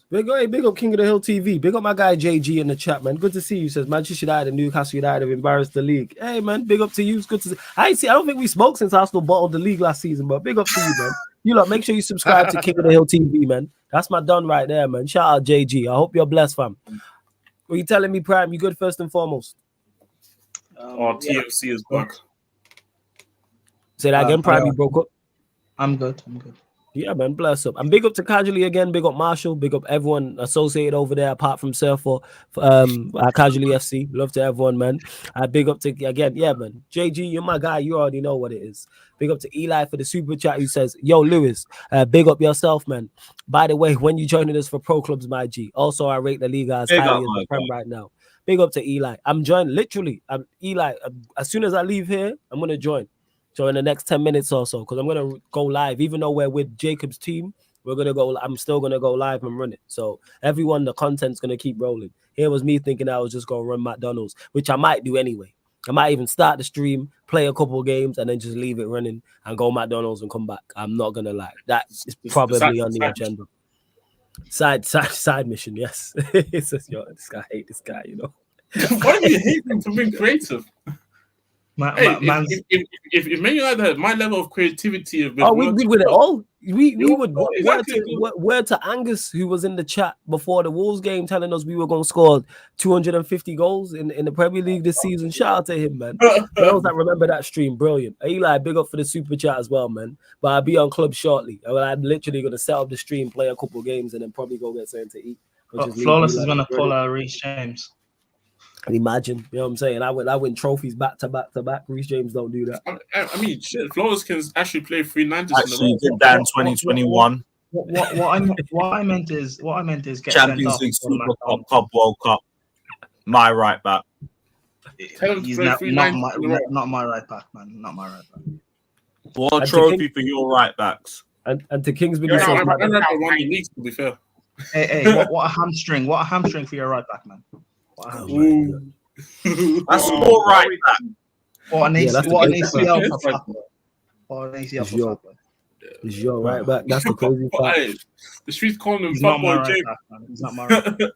Big up King of the Hill TV. Big up my guy JG in the chat, man. Good to see you. Says Manchester United and Newcastle United have embarrassed the league. Hey, man, big up to you. It's good to see. I don't think we smoked since Arsenal bottled the league last season, but big up to you, man. You lot, make sure you subscribe to King of the Hill TV, man. That's my done right there, man. Shout out JG. I hope you're blessed, fam. What are you telling me, Prime? You good first and foremost? TFC is back. Say that again, Prime. You broke up. I'm good. Yeah, man, bless up. And big up to Casually again. Big up Marshall. Big up everyone associated over there, apart from Surfer, Casually FC. Love to everyone, man. Big up to, again, yeah, man. JG, you're my guy. You already know what it is. Big up to Eli for the super chat who says, yo, Lewis, big up yourself, man. By the way, when you joining us for Pro Clubs, my G. Also, I rate the Liga as highly as the Prem right now. Big up to Eli. I'm joining, literally. Eli, as soon as I leave here, I'm going to join. So in the next 10 minutes or so, because I'm going to go live, even though we're with Jacob's team, I'm still going to go live and run it. So everyone, the content's going to keep rolling. Here was me thinking I was just going to run McDonald's, which I might do anyway. I might even start the stream, play a couple of games, and then just leave it running and go McDonald's and come back. I'm not going to lie. That is probably on the agenda. Side mission, yes. It's just, yo, I hate this guy, you know. Why do you hate him for being creative? If Man United had my level of creativity, we would it all. We would. exactly. Word to Angus, who was in the chat before the Wolves game, telling us we were going to score 250 goals in the Premier League this season. Shout out to him, man. For those that remember that stream, brilliant. Eli, big up for the super chat as well, man. But I'll be on club shortly. I'm literally going to set up the stream, play a couple games, and then probably go get something to eat. Flawless is going to pull Reece James. Imagine, you know what I'm saying? I win trophies back to back to back. Reece James don't do that. I mean, shit, Flawless can actually play 3 90s. Actually, did that in 2021. What I meant is get Champions League, Super Cup, World Cup. My right back. He's not my right back, man. Not my right back. What a trophy for your right backs. And to Kingsbury, I won the league, to be fair. Hey, what a hamstring! What a hamstring for your right back, man. That's all right back. What an ACL for Papa. What an ACL for Papa. He's your right back. That's the crazy fact. The streets calling him He's not my Fuckboy right Jake. back, man. He's not my right back.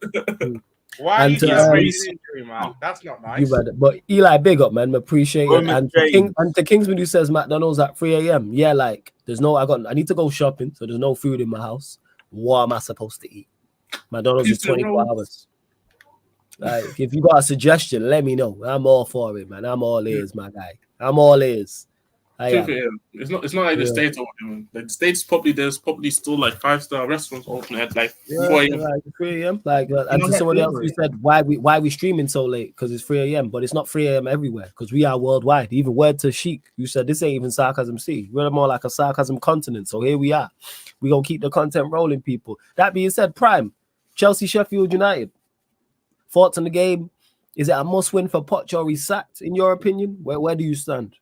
Why And you to, get raised injury, man? That's not nice. But Eli, big up, man. Appreciate it. And to Kingsman, who says McDonald's at 3 a.m. Yeah, like I need to go shopping, so there's no food in my house. What am I supposed to eat? McDonald's is 24 hours. Like, if you got a suggestion, let me know. I'm all for it, man. I'm all ears, my guy. I'm all ears. It's not like the States open. Like the States, there's probably still like 5-star restaurants open at like 4 a.m. Like 3 a.m. And to someone else who said why we streaming so late because it's 3 a.m. But it's not 3 a.m. everywhere because we are worldwide. Even word to Sheik, you said this ain't even sarcasm C. We're more like a sarcasm continent. So here we are. We gonna keep the content rolling, people. That being said, Prime, Chelsea, Sheffield United. Thoughts on the game? Is it a must win for Poch or he's sacked? In your opinion, where do you stand?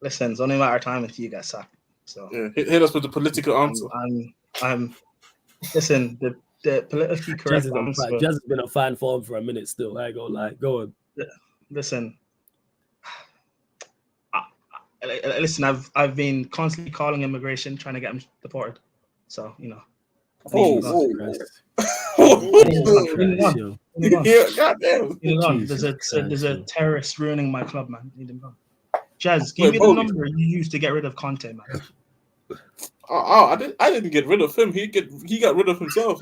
Listen, it's only a matter of time until you get sacked. So hit us with the political answer. Listen, the politically correct answer. Jazz has been a fan form for a minute still. I go like, go on. Listen, I've been constantly calling immigration, trying to get him deported. So you know. There's a terrorist ruining my club, man. Need him gone. Jazz, give me the number you used to get rid of Conte, man. I didn't get rid of him. He got rid of himself.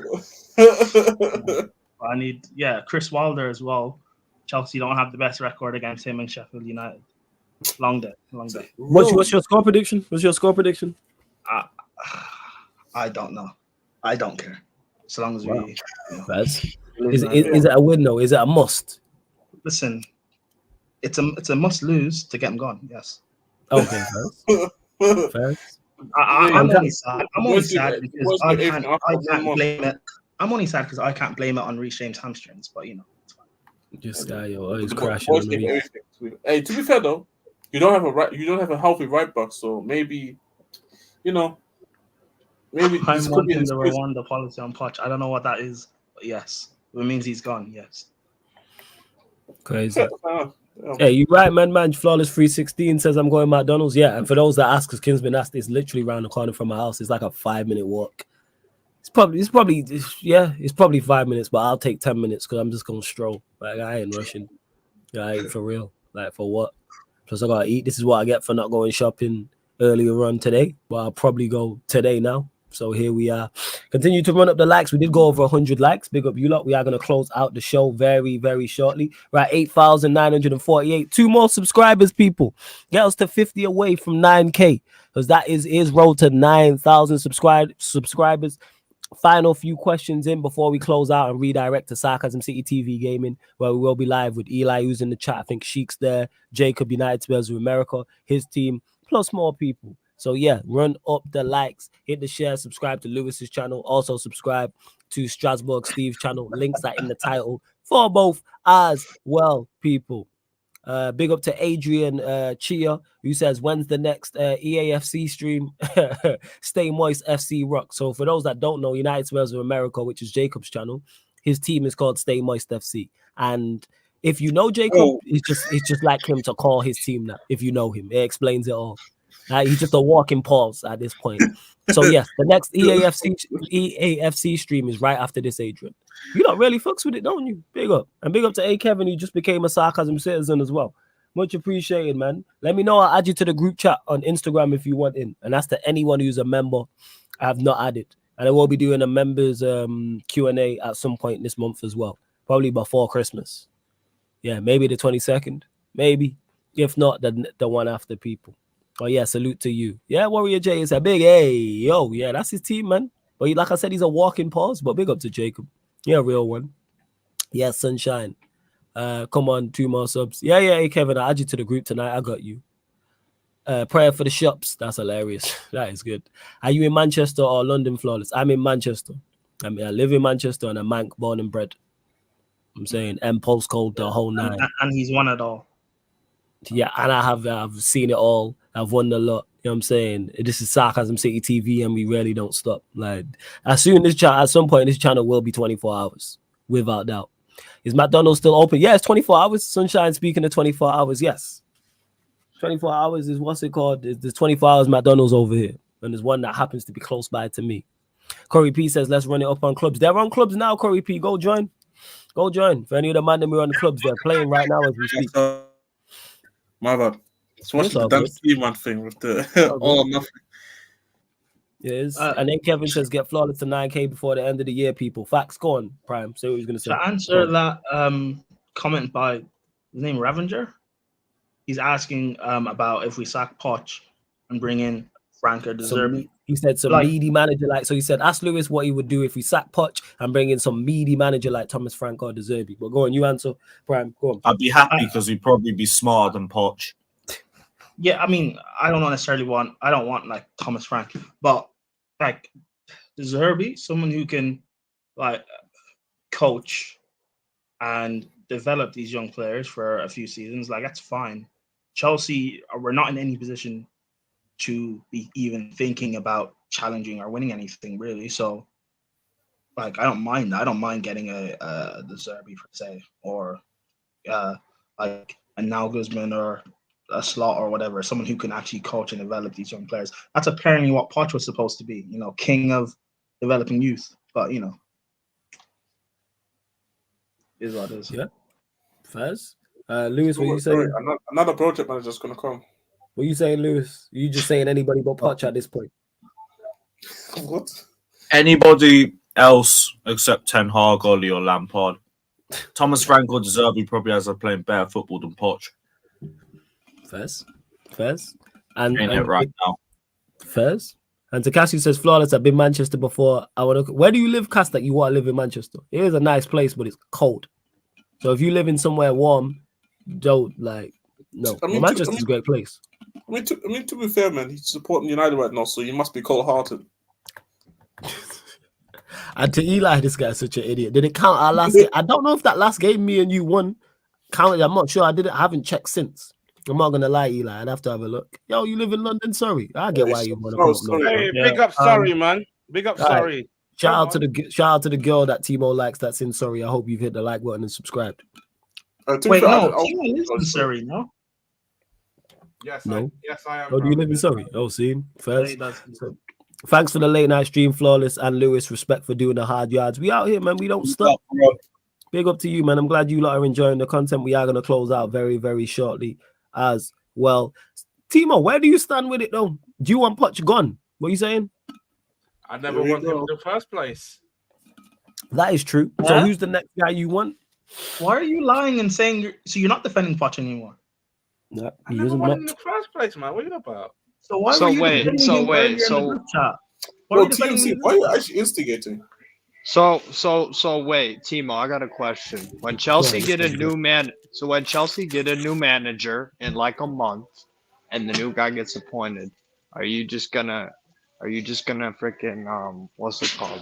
I need Chris Wilder as well. Chelsea don't have the best record against him in Sheffield United. Long day. What's your score prediction? I don't know. I don't care. As long as we. Is it a win though? Is it a must? Listen, it's a must lose to get him gone. Yes. Okay. Fair. I'm only sad because I can't blame it. I'm only sad because I can't blame it on Reece James' hamstrings. But you know, it's fine. This guy, he's crashing. Hey, to be fair though, you don't have a healthy right back, so maybe, maybe I'm wanting the Rwanda policy on Poch. I don't know what that is, but yes, it means he's gone. Yes. Crazy. Hey, you right, man. Flawless 316 says I'm going McDonald's. Yeah, and for those that ask, because Kinsman asked, it's literally around the corner from my house. It's like a 5-minute walk. It's probably 5 minutes, but I'll take 10 minutes because I'm just gonna stroll. Like I ain't rushing. I ain't for real. Like for what? Plus I gotta eat. This is what I get for not going shopping earlier on today. But I'll probably go today now. So here we are. Continue to run up the likes. We did go over 100 likes. Big up you lot. We are going to close out the show very, very shortly. Right, 8,948. 2 more subscribers, people. Get us to 50 away from 9K. Because that is road to 9,000 subscribers. Final few questions in before we close out and redirect to Sarcasm City TV Gaming, where we will be live with Eli, who's in the chat. I think Sheik's there. Jacob, United Spurs of America, his team, plus more people. So yeah, run up the likes, hit the share, subscribe to Lewis's channel. Also subscribe to Strasbourg Steve's channel. Links are in the title for both as well, people. Big up to Adrian Chia, who says, when's the next EAFC stream? Stay Moist FC Rock. So for those that don't know, United Spurs of America, which is Jacob's channel, his team is called Stay Moist FC. And if you know Jacob, it's just like him to call his team that. If you know him, it explains it all. He's just a walking pause at this point. So yes, the next EAFC stream is right after this, Adrian. You don't really fucks with it, don't you? Big up. And big up to A Kevin, who just became a sarcasm citizen as well. Much appreciated, man. Let me know. I'll add you to the group chat on Instagram if you want in. And that's to anyone who's a member. I have not added. And I will be doing a members Q&A at some point this month as well. Probably before Christmas. Yeah, maybe the 22nd. Maybe. If not, the one after, people. Oh, yeah, salute to you. Yeah, Warrior J is a big hey. Yo, yeah, that's his team, man. But like I said, he's a walking pause. But big up to Jacob. Yeah, real one. Yeah, Sunshine. Come on, 2 more subs. Yeah, hey, Kevin, I'll add you to the group tonight. I got you. Prayer for the shops. That's hilarious. That is good. Are you in Manchester or London, Flawless? I'm in Manchester. I live in Manchester and I'm Manc, born and bred. I'm saying M postcode, the whole nine. And he's won it all. Yeah, and I've seen it all. I've won a lot. You know what I'm saying? This is Sarcasm City TV, and we really don't stop. Like, at some point, this channel will be 24 hours, without doubt. Is McDonald's still open? Yeah, it's 24 hours. Sunshine, speaking of 24 hours, yes. 24 hours is what's it called? There's 24 hours McDonald's over here, and there's one that happens to be close by to me. Corey P says, let's run it up on clubs. They're on clubs now, Corey P. Go join. Go join. For any of the man that we're on the clubs, they're playing right now as we speak. My bad. It's watching the damn C-Man thing with the all or nothing. Yes. And then Kevin says, get Flawless to 9K before the end of the year, people. Facts, go on, Prime. Say what he's going to say. To answer that comment by his name, Ravenger, he's asking about if we sack Poch and bring in Frank or De Zerbi. He said some meaty manager like, so he said, ask Lewis what he would do if we sack Poch and bring in some meaty manager like Thomas Frank or De Zerbi. But go on, you answer, Prime. Go on. I'd be happy because he'd probably be smarter than Poch. Yeah, I mean, I don't want like Thomas Frank, but like De Zerbi, someone who can like coach and develop these young players for a few seasons, like that's fine. Chelsea, we're not in any position to be even thinking about challenging or winning anything really. So like I don't mind getting a De Zerbi per se, or like a Nagelsmann or a Slot or whatever, someone who can actually coach and develop these young players. That's apparently what Poch was supposed to be, king of developing youth. But is what it is. Yeah. Faz? Lewis, what are you saying? Another project manager's gonna come. What are you saying, Lewis? You just saying anybody but Poch at this point? What? Anybody else except Ten Hag, Oli, or Lampard. Thomas Frank or De Zerbi probably has playing better football than Poch. Fez. And it right now. Fez. And Takashi says, Flawless, I've been Manchester before. Where do you live, Cass, that you want to live in Manchester? It is a nice place, but it's cold. So if you live in somewhere warm, no. Manchester's a great place. I mean, to be fair, man, he's supporting United right now, so you must be cold-hearted. And to Eli, this guy's such an idiot. Did it count our last game? I don't know if that last game me and you won counted. I'm not sure. I haven't checked since. I'm not gonna lie, Eli. I'd have to have a look. Yo, you live in London, Surrey. I get why you want to. Hey, big up, Surrey, man. Big up, Surrey. Shout out to the girl that Timo likes. That's in Surrey. I hope you've hit the like button and subscribed. Wait, no, Timo lives in Surrey, no? Yes, no. I am. Oh, do you live in Surrey? Oh, see, first. Thanks for the late night stream, Flawless and Lewis. Respect for doing the hard yards. We out here, man. We don't stop. Big up to you, man. I'm glad you lot are enjoying the content. We are gonna close out very, very shortly as well. Timo, where do you stand with it though? Do you want Poch gone? What are you saying? I never wanted him in the first place. That is true. Yeah? So who's the next guy you want? Why are you lying and saying you're not defending Poch anymore? Yeah, I never wanted him in the first place, man. What are you about? So why were you why are you actually instigating? So wait, Timo, I got a question. When Chelsea get a new manager in like a month and the new guy gets appointed, are you just gonna freaking what's it called?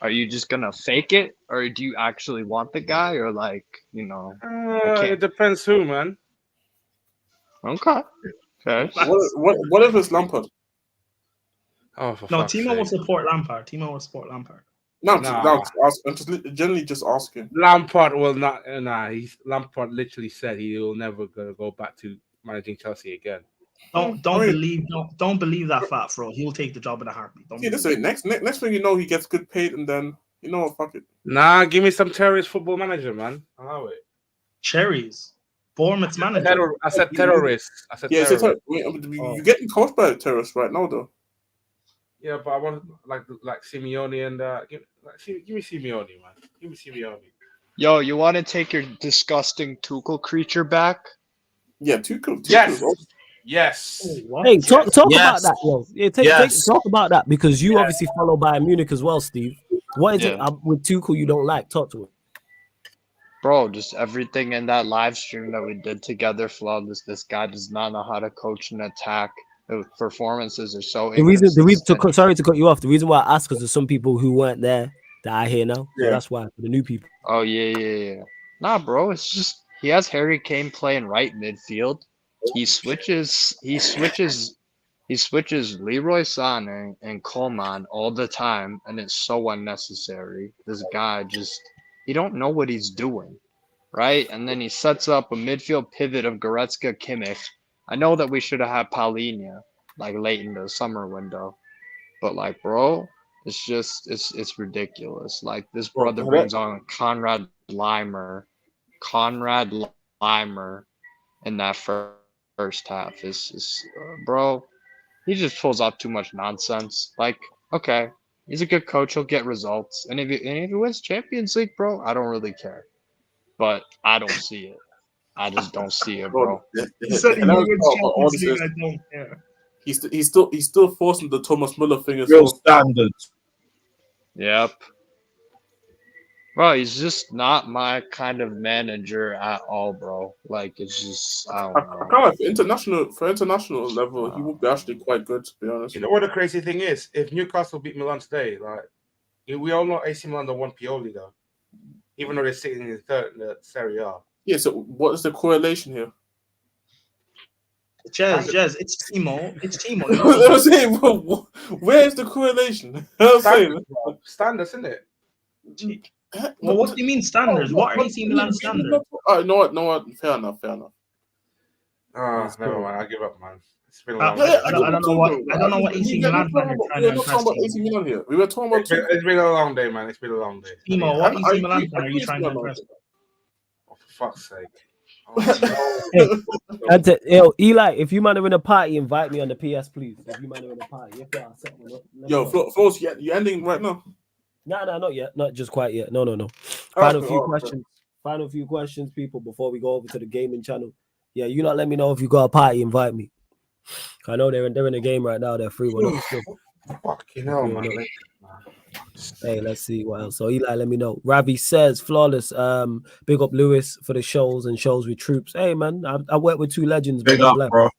Are you just gonna fake it, or do you actually want the guy, or like, it depends who, man. Okay. What if it's Lampard? Oh, no, Timo will support Lampard. I'm generally just asking. Lampard will not. Lampard literally said he will never go back to managing Chelsea again. Don't believe that fat bro. He'll take the job in a heartbeat. Don't See, this way, next thing you know, he gets good paid, and then you know what, fuck it. Nah, give me some terrorist football manager, man. Allow it. Cherries. Bournemouth's manager. I said terrorist. I said terrorist. You're getting coached by a terrorist right now, though. Yeah, but I want like Simeone and give me Simeone, man. Give me Simeone. Yo, you want to take your disgusting Tuchel creature back? Yeah, Tuchel. Yes. Oh, hey, talk Yes. about that, yo. Yeah, talk about that because you obviously follow Bayern Munich as well, Steve. What is it with Tuchel you don't like? Talk to him. Bro, just everything in that live stream that we did together, flawless. This guy does not know how to coach and attack. The performances are so. Sorry to cut you off. The reason why I asked because there's some people who weren't there that I hear now. So that's why for the new people. Oh yeah. Nah, bro, it's just he has Harry Kane playing right midfield. He switches Leroy Sané and Coleman all the time, and it's so unnecessary. This guy he don't know what he's doing, right? And then he sets up a midfield pivot of Goretzka, Kimmich. I know that we should have had Paulinho like late in the summer window, but like, bro, it's ridiculous. Like this brother brings on Conrad Limer in that first half. Bro, he just pulls off too much nonsense. Like, okay, he's a good coach. He'll get results, and if he wins Champions League, bro, I don't really care. But I don't see it. I just don't see it, bro. He said he wins Champions League. I don't care. He's still forcing the Thomas Müller thing as Real well. standards. Yep. Bro, he's just not my kind of manager at all, bro. Like, it's just I don't know. I for international level, he would be actually quite good, to be honest. You know what the crazy thing is? If Newcastle beat Milan today, like we all know AC Milan don't want Pioli though, even though they're sitting in third in the Serie A. Yeah. So what is the correlation here? Jez, it's Timo. It's Timo. I'm saying, where's the correlation? Standards, isn't it? Well, what do you mean standards? What are AC Milan standards? No what? Fair enough. Oh, never mind. I give up, man. It's been a I long day. don't know what AC Milan fan you're trying to impress. About AC Milan here. We were talking about. It's been a long day, man. It's been a long day. Timo, what AC Milan fan are you trying to impress? Oh, for fuck's sake. Eli, if you man are in a party, invite me on the PS, please. If you man are in a party, Yo, Flows, you ending right now? No, not yet. Not just quite yet. No. Final few questions, people, before we go over to the gaming channel. Yeah, you not let me know if you got a party, invite me. I know they're in a game right now. They're 3-1. Fucking hell, man. Hey, let's see what else. So Eli, let me know. Ravi says flawless. Big up Lewis for the shows with troops. Hey man, I work with two legends. Big up, bro.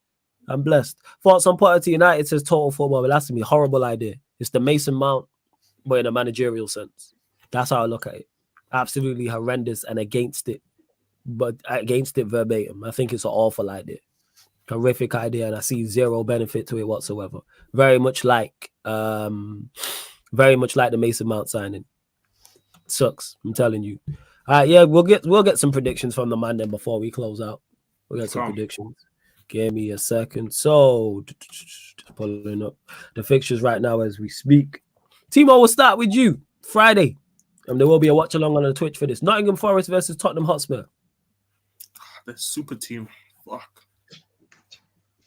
I'm blessed. Thoughts on Potter to United says total football. But that's me. Horrible idea. It's the Mason Mount, but in a managerial sense. That's how I look at it. Absolutely horrendous and against it, but against it verbatim. I think it's an awful idea. Horrific idea, and I see zero benefit to it whatsoever. Very much like the Mason Mount signing. Sucks, I'm telling you. Yeah, we'll get some predictions from the man then before we close out. We'll get some predictions. Give me a second. So just pulling up the fixtures right now as we speak. Timo, we'll start with you. Friday. There will be a watch along on the Twitch for this. Nottingham Forest versus Tottenham Hotspur. The super team. Fuck.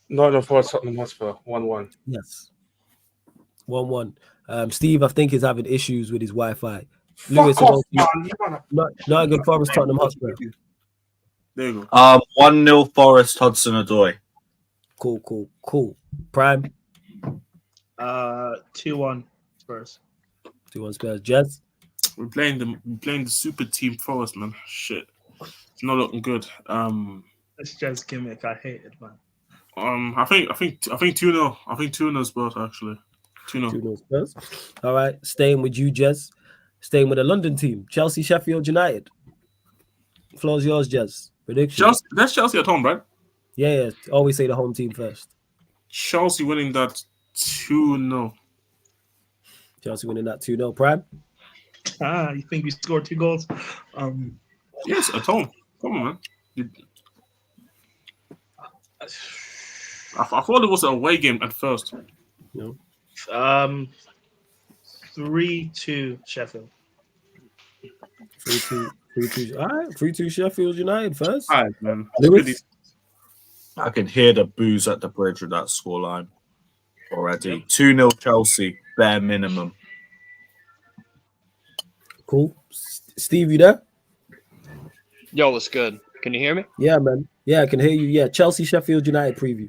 Nottingham Forest, Tottenham Hotspur, 1-1. Yes. 1-1. Steve, I think, is having issues with his Wi-Fi. Lewis, Nottingham Forest, Tottenham Hotspur. There you go. 1-0 Forest, Hudson-Odoi. Cool. Prime. 2-1 Spurs. 2-1 Spurs. Jez. We're playing the super team Forest, man. Shit. It's not looking good. It's Jez gimmick. I hate it, man. I think 2-0. I think 2-0 Spurs actually. 2-0 Spurs. All right. Staying with you, Jez. Staying with the London team. Chelsea, Sheffield United. Floor's yours, Jez. Prediction. That's Chelsea at home, right? Yeah. Always say the home team first. Chelsea winning that 2-0. Chelsea winning that 2-0. Prime? You think we scored 2 goals? Yes, at home. Come on, man. I thought it was an away game at first. No. 3-2 Sheffield. 3-2. All right, 3-2 Sheffield United first. All right, man. Lewis? I can hear the boos at the bridge with that scoreline already. 2-0 Chelsea, bare minimum. Cool. Steve, you there? Yo, what's good? Can you hear me? Yeah, man. Yeah, I can hear you. Yeah, Chelsea Sheffield United preview.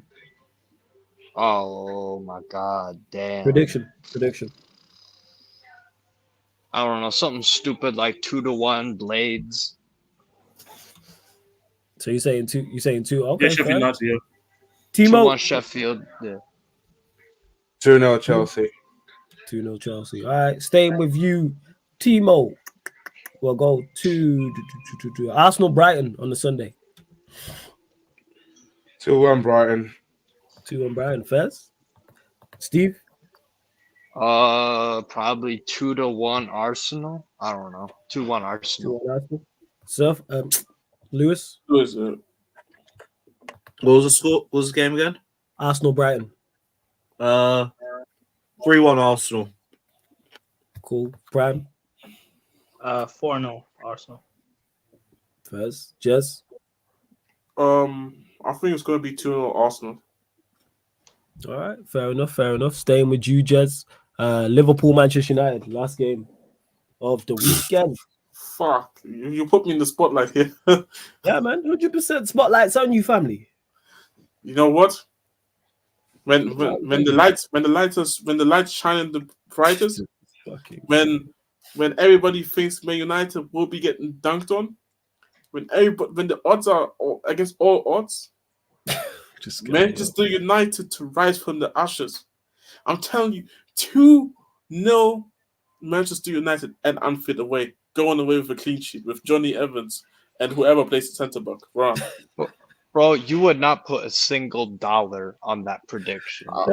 Oh my god, damn. Prediction. I don't know, something stupid like 2-1 Blades. So you're saying two? Okay. Yeah, Sheffield United. Yeah. Timo. 2-1 Sheffield. Yeah. 2-0 Chelsea. 2-0 Chelsea. All right, staying with you, Timo. We'll go to Arsenal Brighton on the Sunday. 2-1 Brighton. 2-1 Brighton. Fez? Steve? Probably 2-1 Arsenal. I don't know. 2-1 Arsenal. 2-1 Arsenal. Surf. Lewis? Lewis, What was the score? What was the game again? Arsenal Brighton. 3-1 Arsenal. Cool. Prime? 4-0 Arsenal. Fez? Jez? I think it's going to be 2-0 Arsenal. All right, fair enough. Staying with you, Jez. Liverpool, Manchester United, last game of the weekend. Fuck, you put me in the spotlight here. Yeah, man, 100% spotlights on you, family. You know what? When the lights shine the brightest, when everybody thinks Man United will be getting dunked on, when the odds are against all odds, Manchester United to rise from the ashes. I'm telling you, 2-0 Manchester United and Anfield away, going away with a clean sheet with Johnny Evans and whoever plays the centre back. Bro, you would not put a single dollar on that prediction. I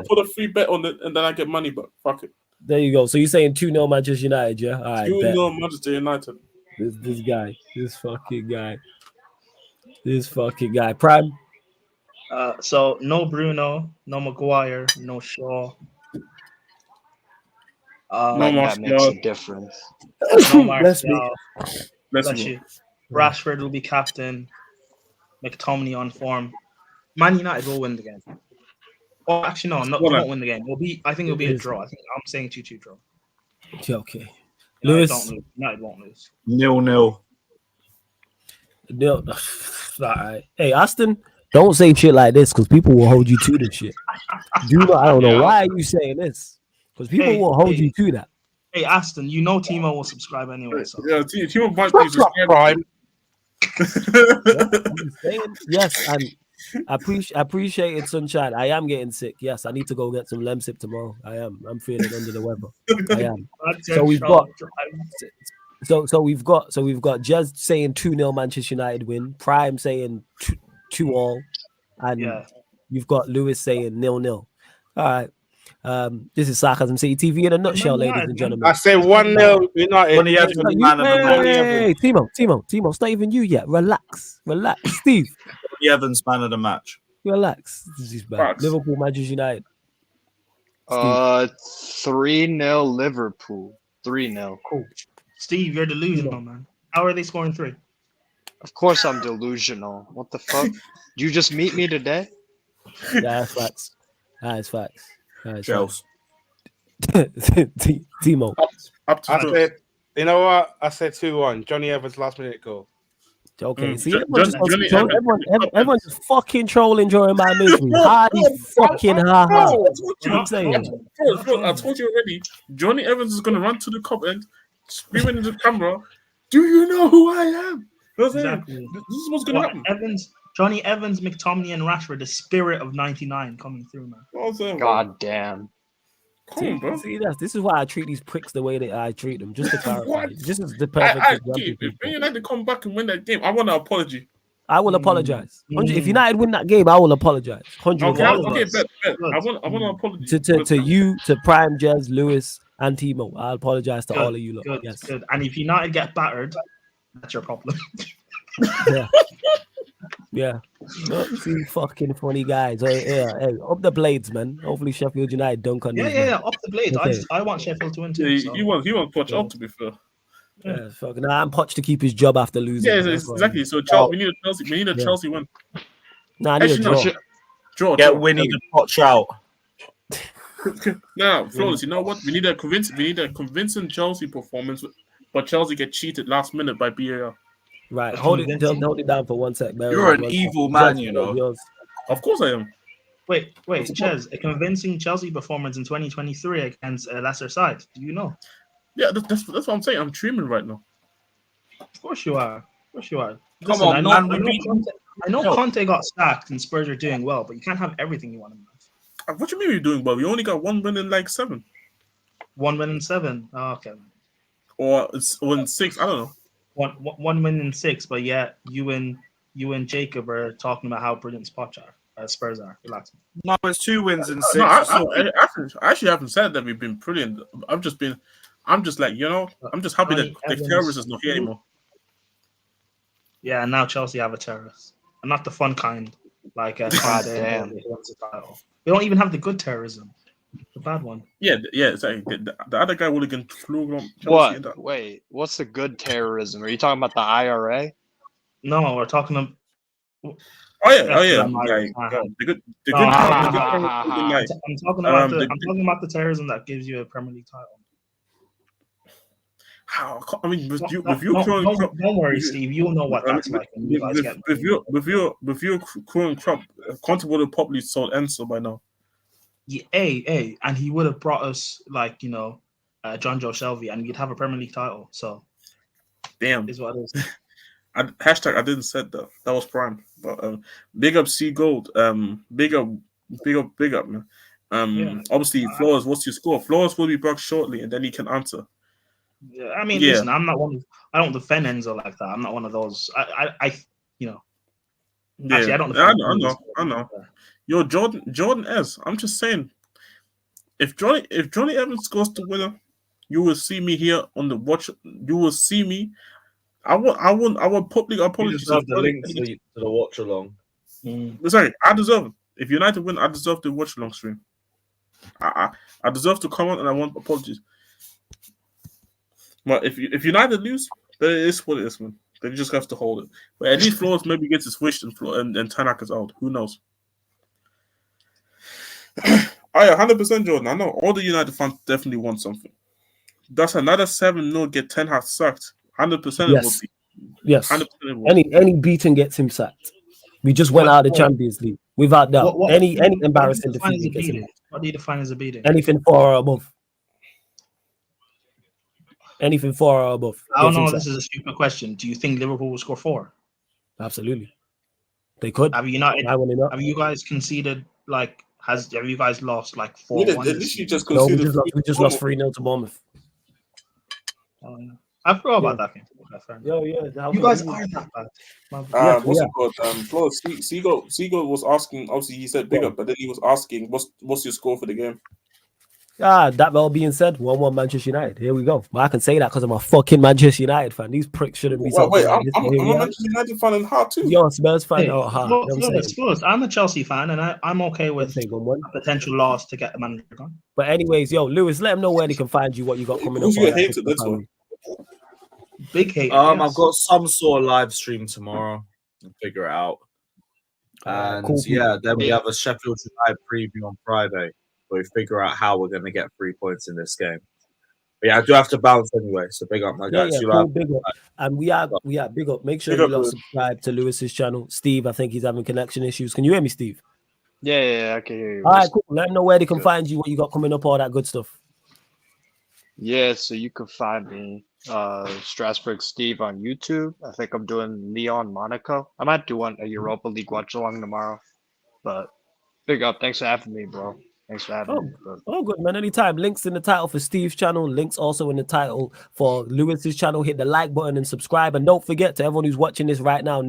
put a free bet on it and then I get money back. Fuck it. There you go. So you're saying 2-0 Manchester United, yeah? All right, 2-0 Manchester United. This fucking guy. Prime. So no Bruno, no Maguire, no Shaw. That makes a difference. No Martial. Bless you. Rashford will be captain. McTominay on form. Man United will win the game. Oh, actually, no, they won't win the game. I think it'll be a draw. I'm saying 2-2 draw. Okay. Lewis. United won't lose. 0-0. All right. Hey, Austin, don't say shit like this because people will hold you to this shit. I don't know why you saying this because people will hold you to that. Hey, Aston, you know Timo will subscribe anyway. So. Yeah, Timo might be subscribing. Yes, and I appreciate it, sunshine. I am getting sick. Yes, I need to go get some Lemsip tomorrow. I'm feeling under the weather. I am. So we've got Jez saying 2-0 Manchester United win. Prime saying 2-2, and you've got Lewis saying 0-0. All right. This is Sarcasm City TV in a nutshell, ladies and gentlemen. I say 1-0 United. Hey, Timo, it's not even you yet. Relax. Steve. Evans man of the match. Relax. This is bad. Liverpool, Manchester United. 3-0 Liverpool. 3-0. Cool. Steve, you're delusional, man. How are they scoring 3? Of course I'm delusional. What the fuck? Did you just meet me today? Yeah, that's facts. That's facts. Chelsea. Timo. You know what? I said 2-1. Johnny Evans last minute goal. Okay, see, everyone's just fucking trolling during my misery. Hardy fucking ha. That's what I'm saying. Bro, I told you already. Johnny Evans is gonna run to the cop end, screaming into the camera. Do you know who I am? Exactly. This is what's gonna happen. Johnny Evans, McTominay, and Rashford, the spirit of '99 coming through, man. God damn. See, this is why I treat these pricks the way that I treat them. Just to clarify, this is the perfect example. If Man United come back and win that game, I want an apology. I will apologize. If United win that game, I will apologize. 100%. Okay, bet. I want an apology to you, to Prime, Jez, Lewis, and Timo. I apologize to all of you. Good, yes. Good. And if United get battered, that's your problem. Yeah. Yeah. See, fucking funny guys. Hey, up the blades, man. Hopefully Sheffield United dunk on these. Yeah, up the blades. Okay. I want Sheffield to win too. Yeah, So. he wants Poch up, to be fair. Yeah, fucking. Nah, I'm Poch to keep his job after losing. Yeah, That's what exactly. So we need a Chelsea. We need a Chelsea win. Nah, I need a draw. Draw. Winnie the Poch out. Now, Flawless, you know what? We need a convincing Chelsea performance, but Chelsea get cheated last minute by BAR. Right, hold it down for 1 sec. You're an evil man, you know. Yours. Of course I am. Wait, Chez, a convincing Chelsea performance in 2023 against a lesser side. Do you know? Yeah, that's what I'm saying. I'm dreaming right now. Of course you are. Listen, Come on, I know Conte got sacked and Spurs are doing well, but you can't have everything you want in life. What do you mean you're doing well? We only got 1 win in like 7. 1 win in 7. Oh, okay. Or it's 1 in 6. I don't know. One win in 6, but yeah, you and Jacob are talking about how brilliant Spurs are. Relax. No, it's 2 wins in 6. No, I actually haven't said that we've been brilliant. I'm just like, you know, I'm just happy that the terrorist is not here anymore. Yeah, and now Chelsea have a terrorist, and not the fun kind, like damn. They don't even have the good terrorism, the bad one. Yeah, exactly. The other guy would have been flew on Chelsea. What? Wait, what's the good terrorism? Are you talking about the IRA? No, we're talking about. Oh yeah. The good terrorism. I'm talking about the terrorism that gives you a Premier League title. How? I mean, don't worry, Steve. You'll know what that's like. With your current crop, Conte would have probably sold Enzo by now. Yeah, and he would have brought us John Joe Shelby, and we'd have a Premier League title. So, damn, is what it is. Hashtag I didn't said that. That was prime. But big up C Gold. Big up, man. Obviously, Flores. What's your score? Flores will be back shortly, and then he can answer. Yeah, I mean, listen, I'm not one. I don't defend Enzo like that. I'm not one of those. Yeah, actually, I don't. I know. Yo, Jordan S. I'm just saying, if Johnny Evans scores the winner, you will see me here on the watch. You will see me. I want public apologies. You just have the link to the watch along. Sorry, I deserve it. If United win, I deserve the watch along stream. I deserve to come on, and I want apologies. But if United lose, then it is what it is, man. Then you just have to hold it. But at least Flores maybe gets his wish and Tanak is out. Who knows? Oh yeah, 100% Jordan. I know all the United fans definitely want something. That's another 7-0 get Ten Hag sacked. 100% yes. It will be. Yes. 100% any beating gets him sacked. We just went out of the Champions League without doubt. Any embarrassing defeat. What do you define as a beating? Anything 4 or above. Anything 4 or above. I don't know. This is a stupid question. Do you think Liverpool will score 4? Absolutely. They could. Have you guys conceded have you guys lost 4-1? They literally just conceded. We just lost 3-0 to Bournemouth. I forgot about that game. You guys are that bad. What's it called? Flores, Seagull was asking. Obviously, he said big up, but then he was asking, "What's your score for the game?" That all being said, 1-1 Manchester United. Here we go. But I can say that because I'm a fucking Manchester United fan. These pricks shouldn't be. Wait, I'm a Manchester United fan in heart too. You're a Spurs fan at heart. I'm a Chelsea fan, and I'm okay with a potential loss to get the manager gone. But anyways, Lewis, let them know where they can find you, what you got coming up. Who's your hater this one? Big hate. I've got some sort of live stream tomorrow. I'll figure it out. And then we have a Sheffield United preview on Friday. We figure out how we're going to get 3 points in this game. But yeah, I do have to bounce anyway. So big up, my guys. Big up. And we are big up. Make sure you subscribe to Lewis's channel. Steve, I think he's having connection issues. Can you hear me, Steve? Yeah, I can hear you. All right, cool. Let them know where they can find you, what you got coming up, all that good stuff. Yeah, so you can find me, Strasbourg Steve on YouTube. I think I'm doing Lyon Monaco. I might do a Europa League watch along tomorrow. But big up. Thanks for having me, bro. Thanks for having me. Oh, good, man. Anytime. Links in the title for Steve's channel. Links also in the title for Lewis's channel. Hit the like button and subscribe. And don't forget, to everyone who's watching this right now,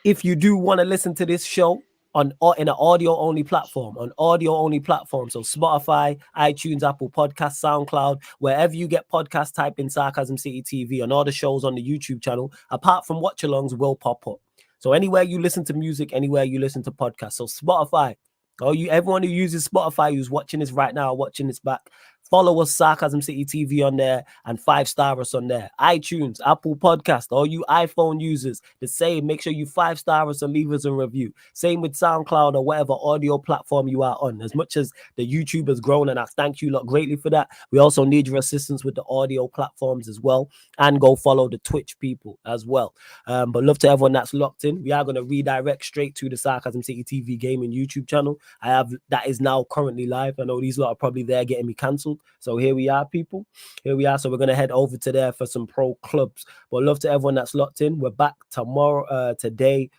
if you do want to listen to this show in an audio-only platform, so Spotify, iTunes, Apple Podcasts, SoundCloud, wherever you get podcasts, type in Sarcasm City TV, and all the shows on the YouTube channel, apart from watch-alongs, will pop up. So anywhere you listen to music, anywhere you listen to podcasts. So Spotify. Everyone who uses Spotify who's watching this right now, watching this back, follow us, Sarcasm City TV on there, and 5-star us on there. iTunes, Apple Podcast, all you iPhone users, the same. Make sure you 5-star us and leave us a review. Same with SoundCloud or whatever audio platform you are on. As much as the YouTube has grown, and I thank you lot greatly for that, we also need your assistance with the audio platforms as well. And go follow the Twitch people as well. But love to everyone that's locked in. We are going to redirect straight to the Sarcasm City TV gaming YouTube channel. That is now currently live. I know these lot are probably there getting me cancelled. So here we are, people. Here we are. So we're going to head over to there for some pro clubs. But love to everyone that's locked in. We're back tomorrow, today.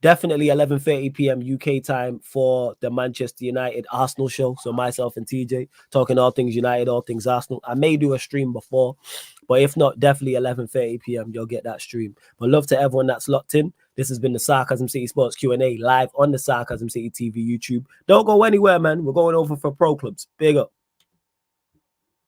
Definitely 11:30 p.m. UK time for the Manchester United Arsenal show. So myself and TJ talking all things United, all things Arsenal. I may do a stream before, but if not, definitely 11:30 p.m. You'll get that stream. But love to everyone that's locked in. This has been the Sarcasm City Sports Q&A live on the Sarcasm City TV YouTube. Don't go anywhere, man. We're going over for pro clubs. Big up.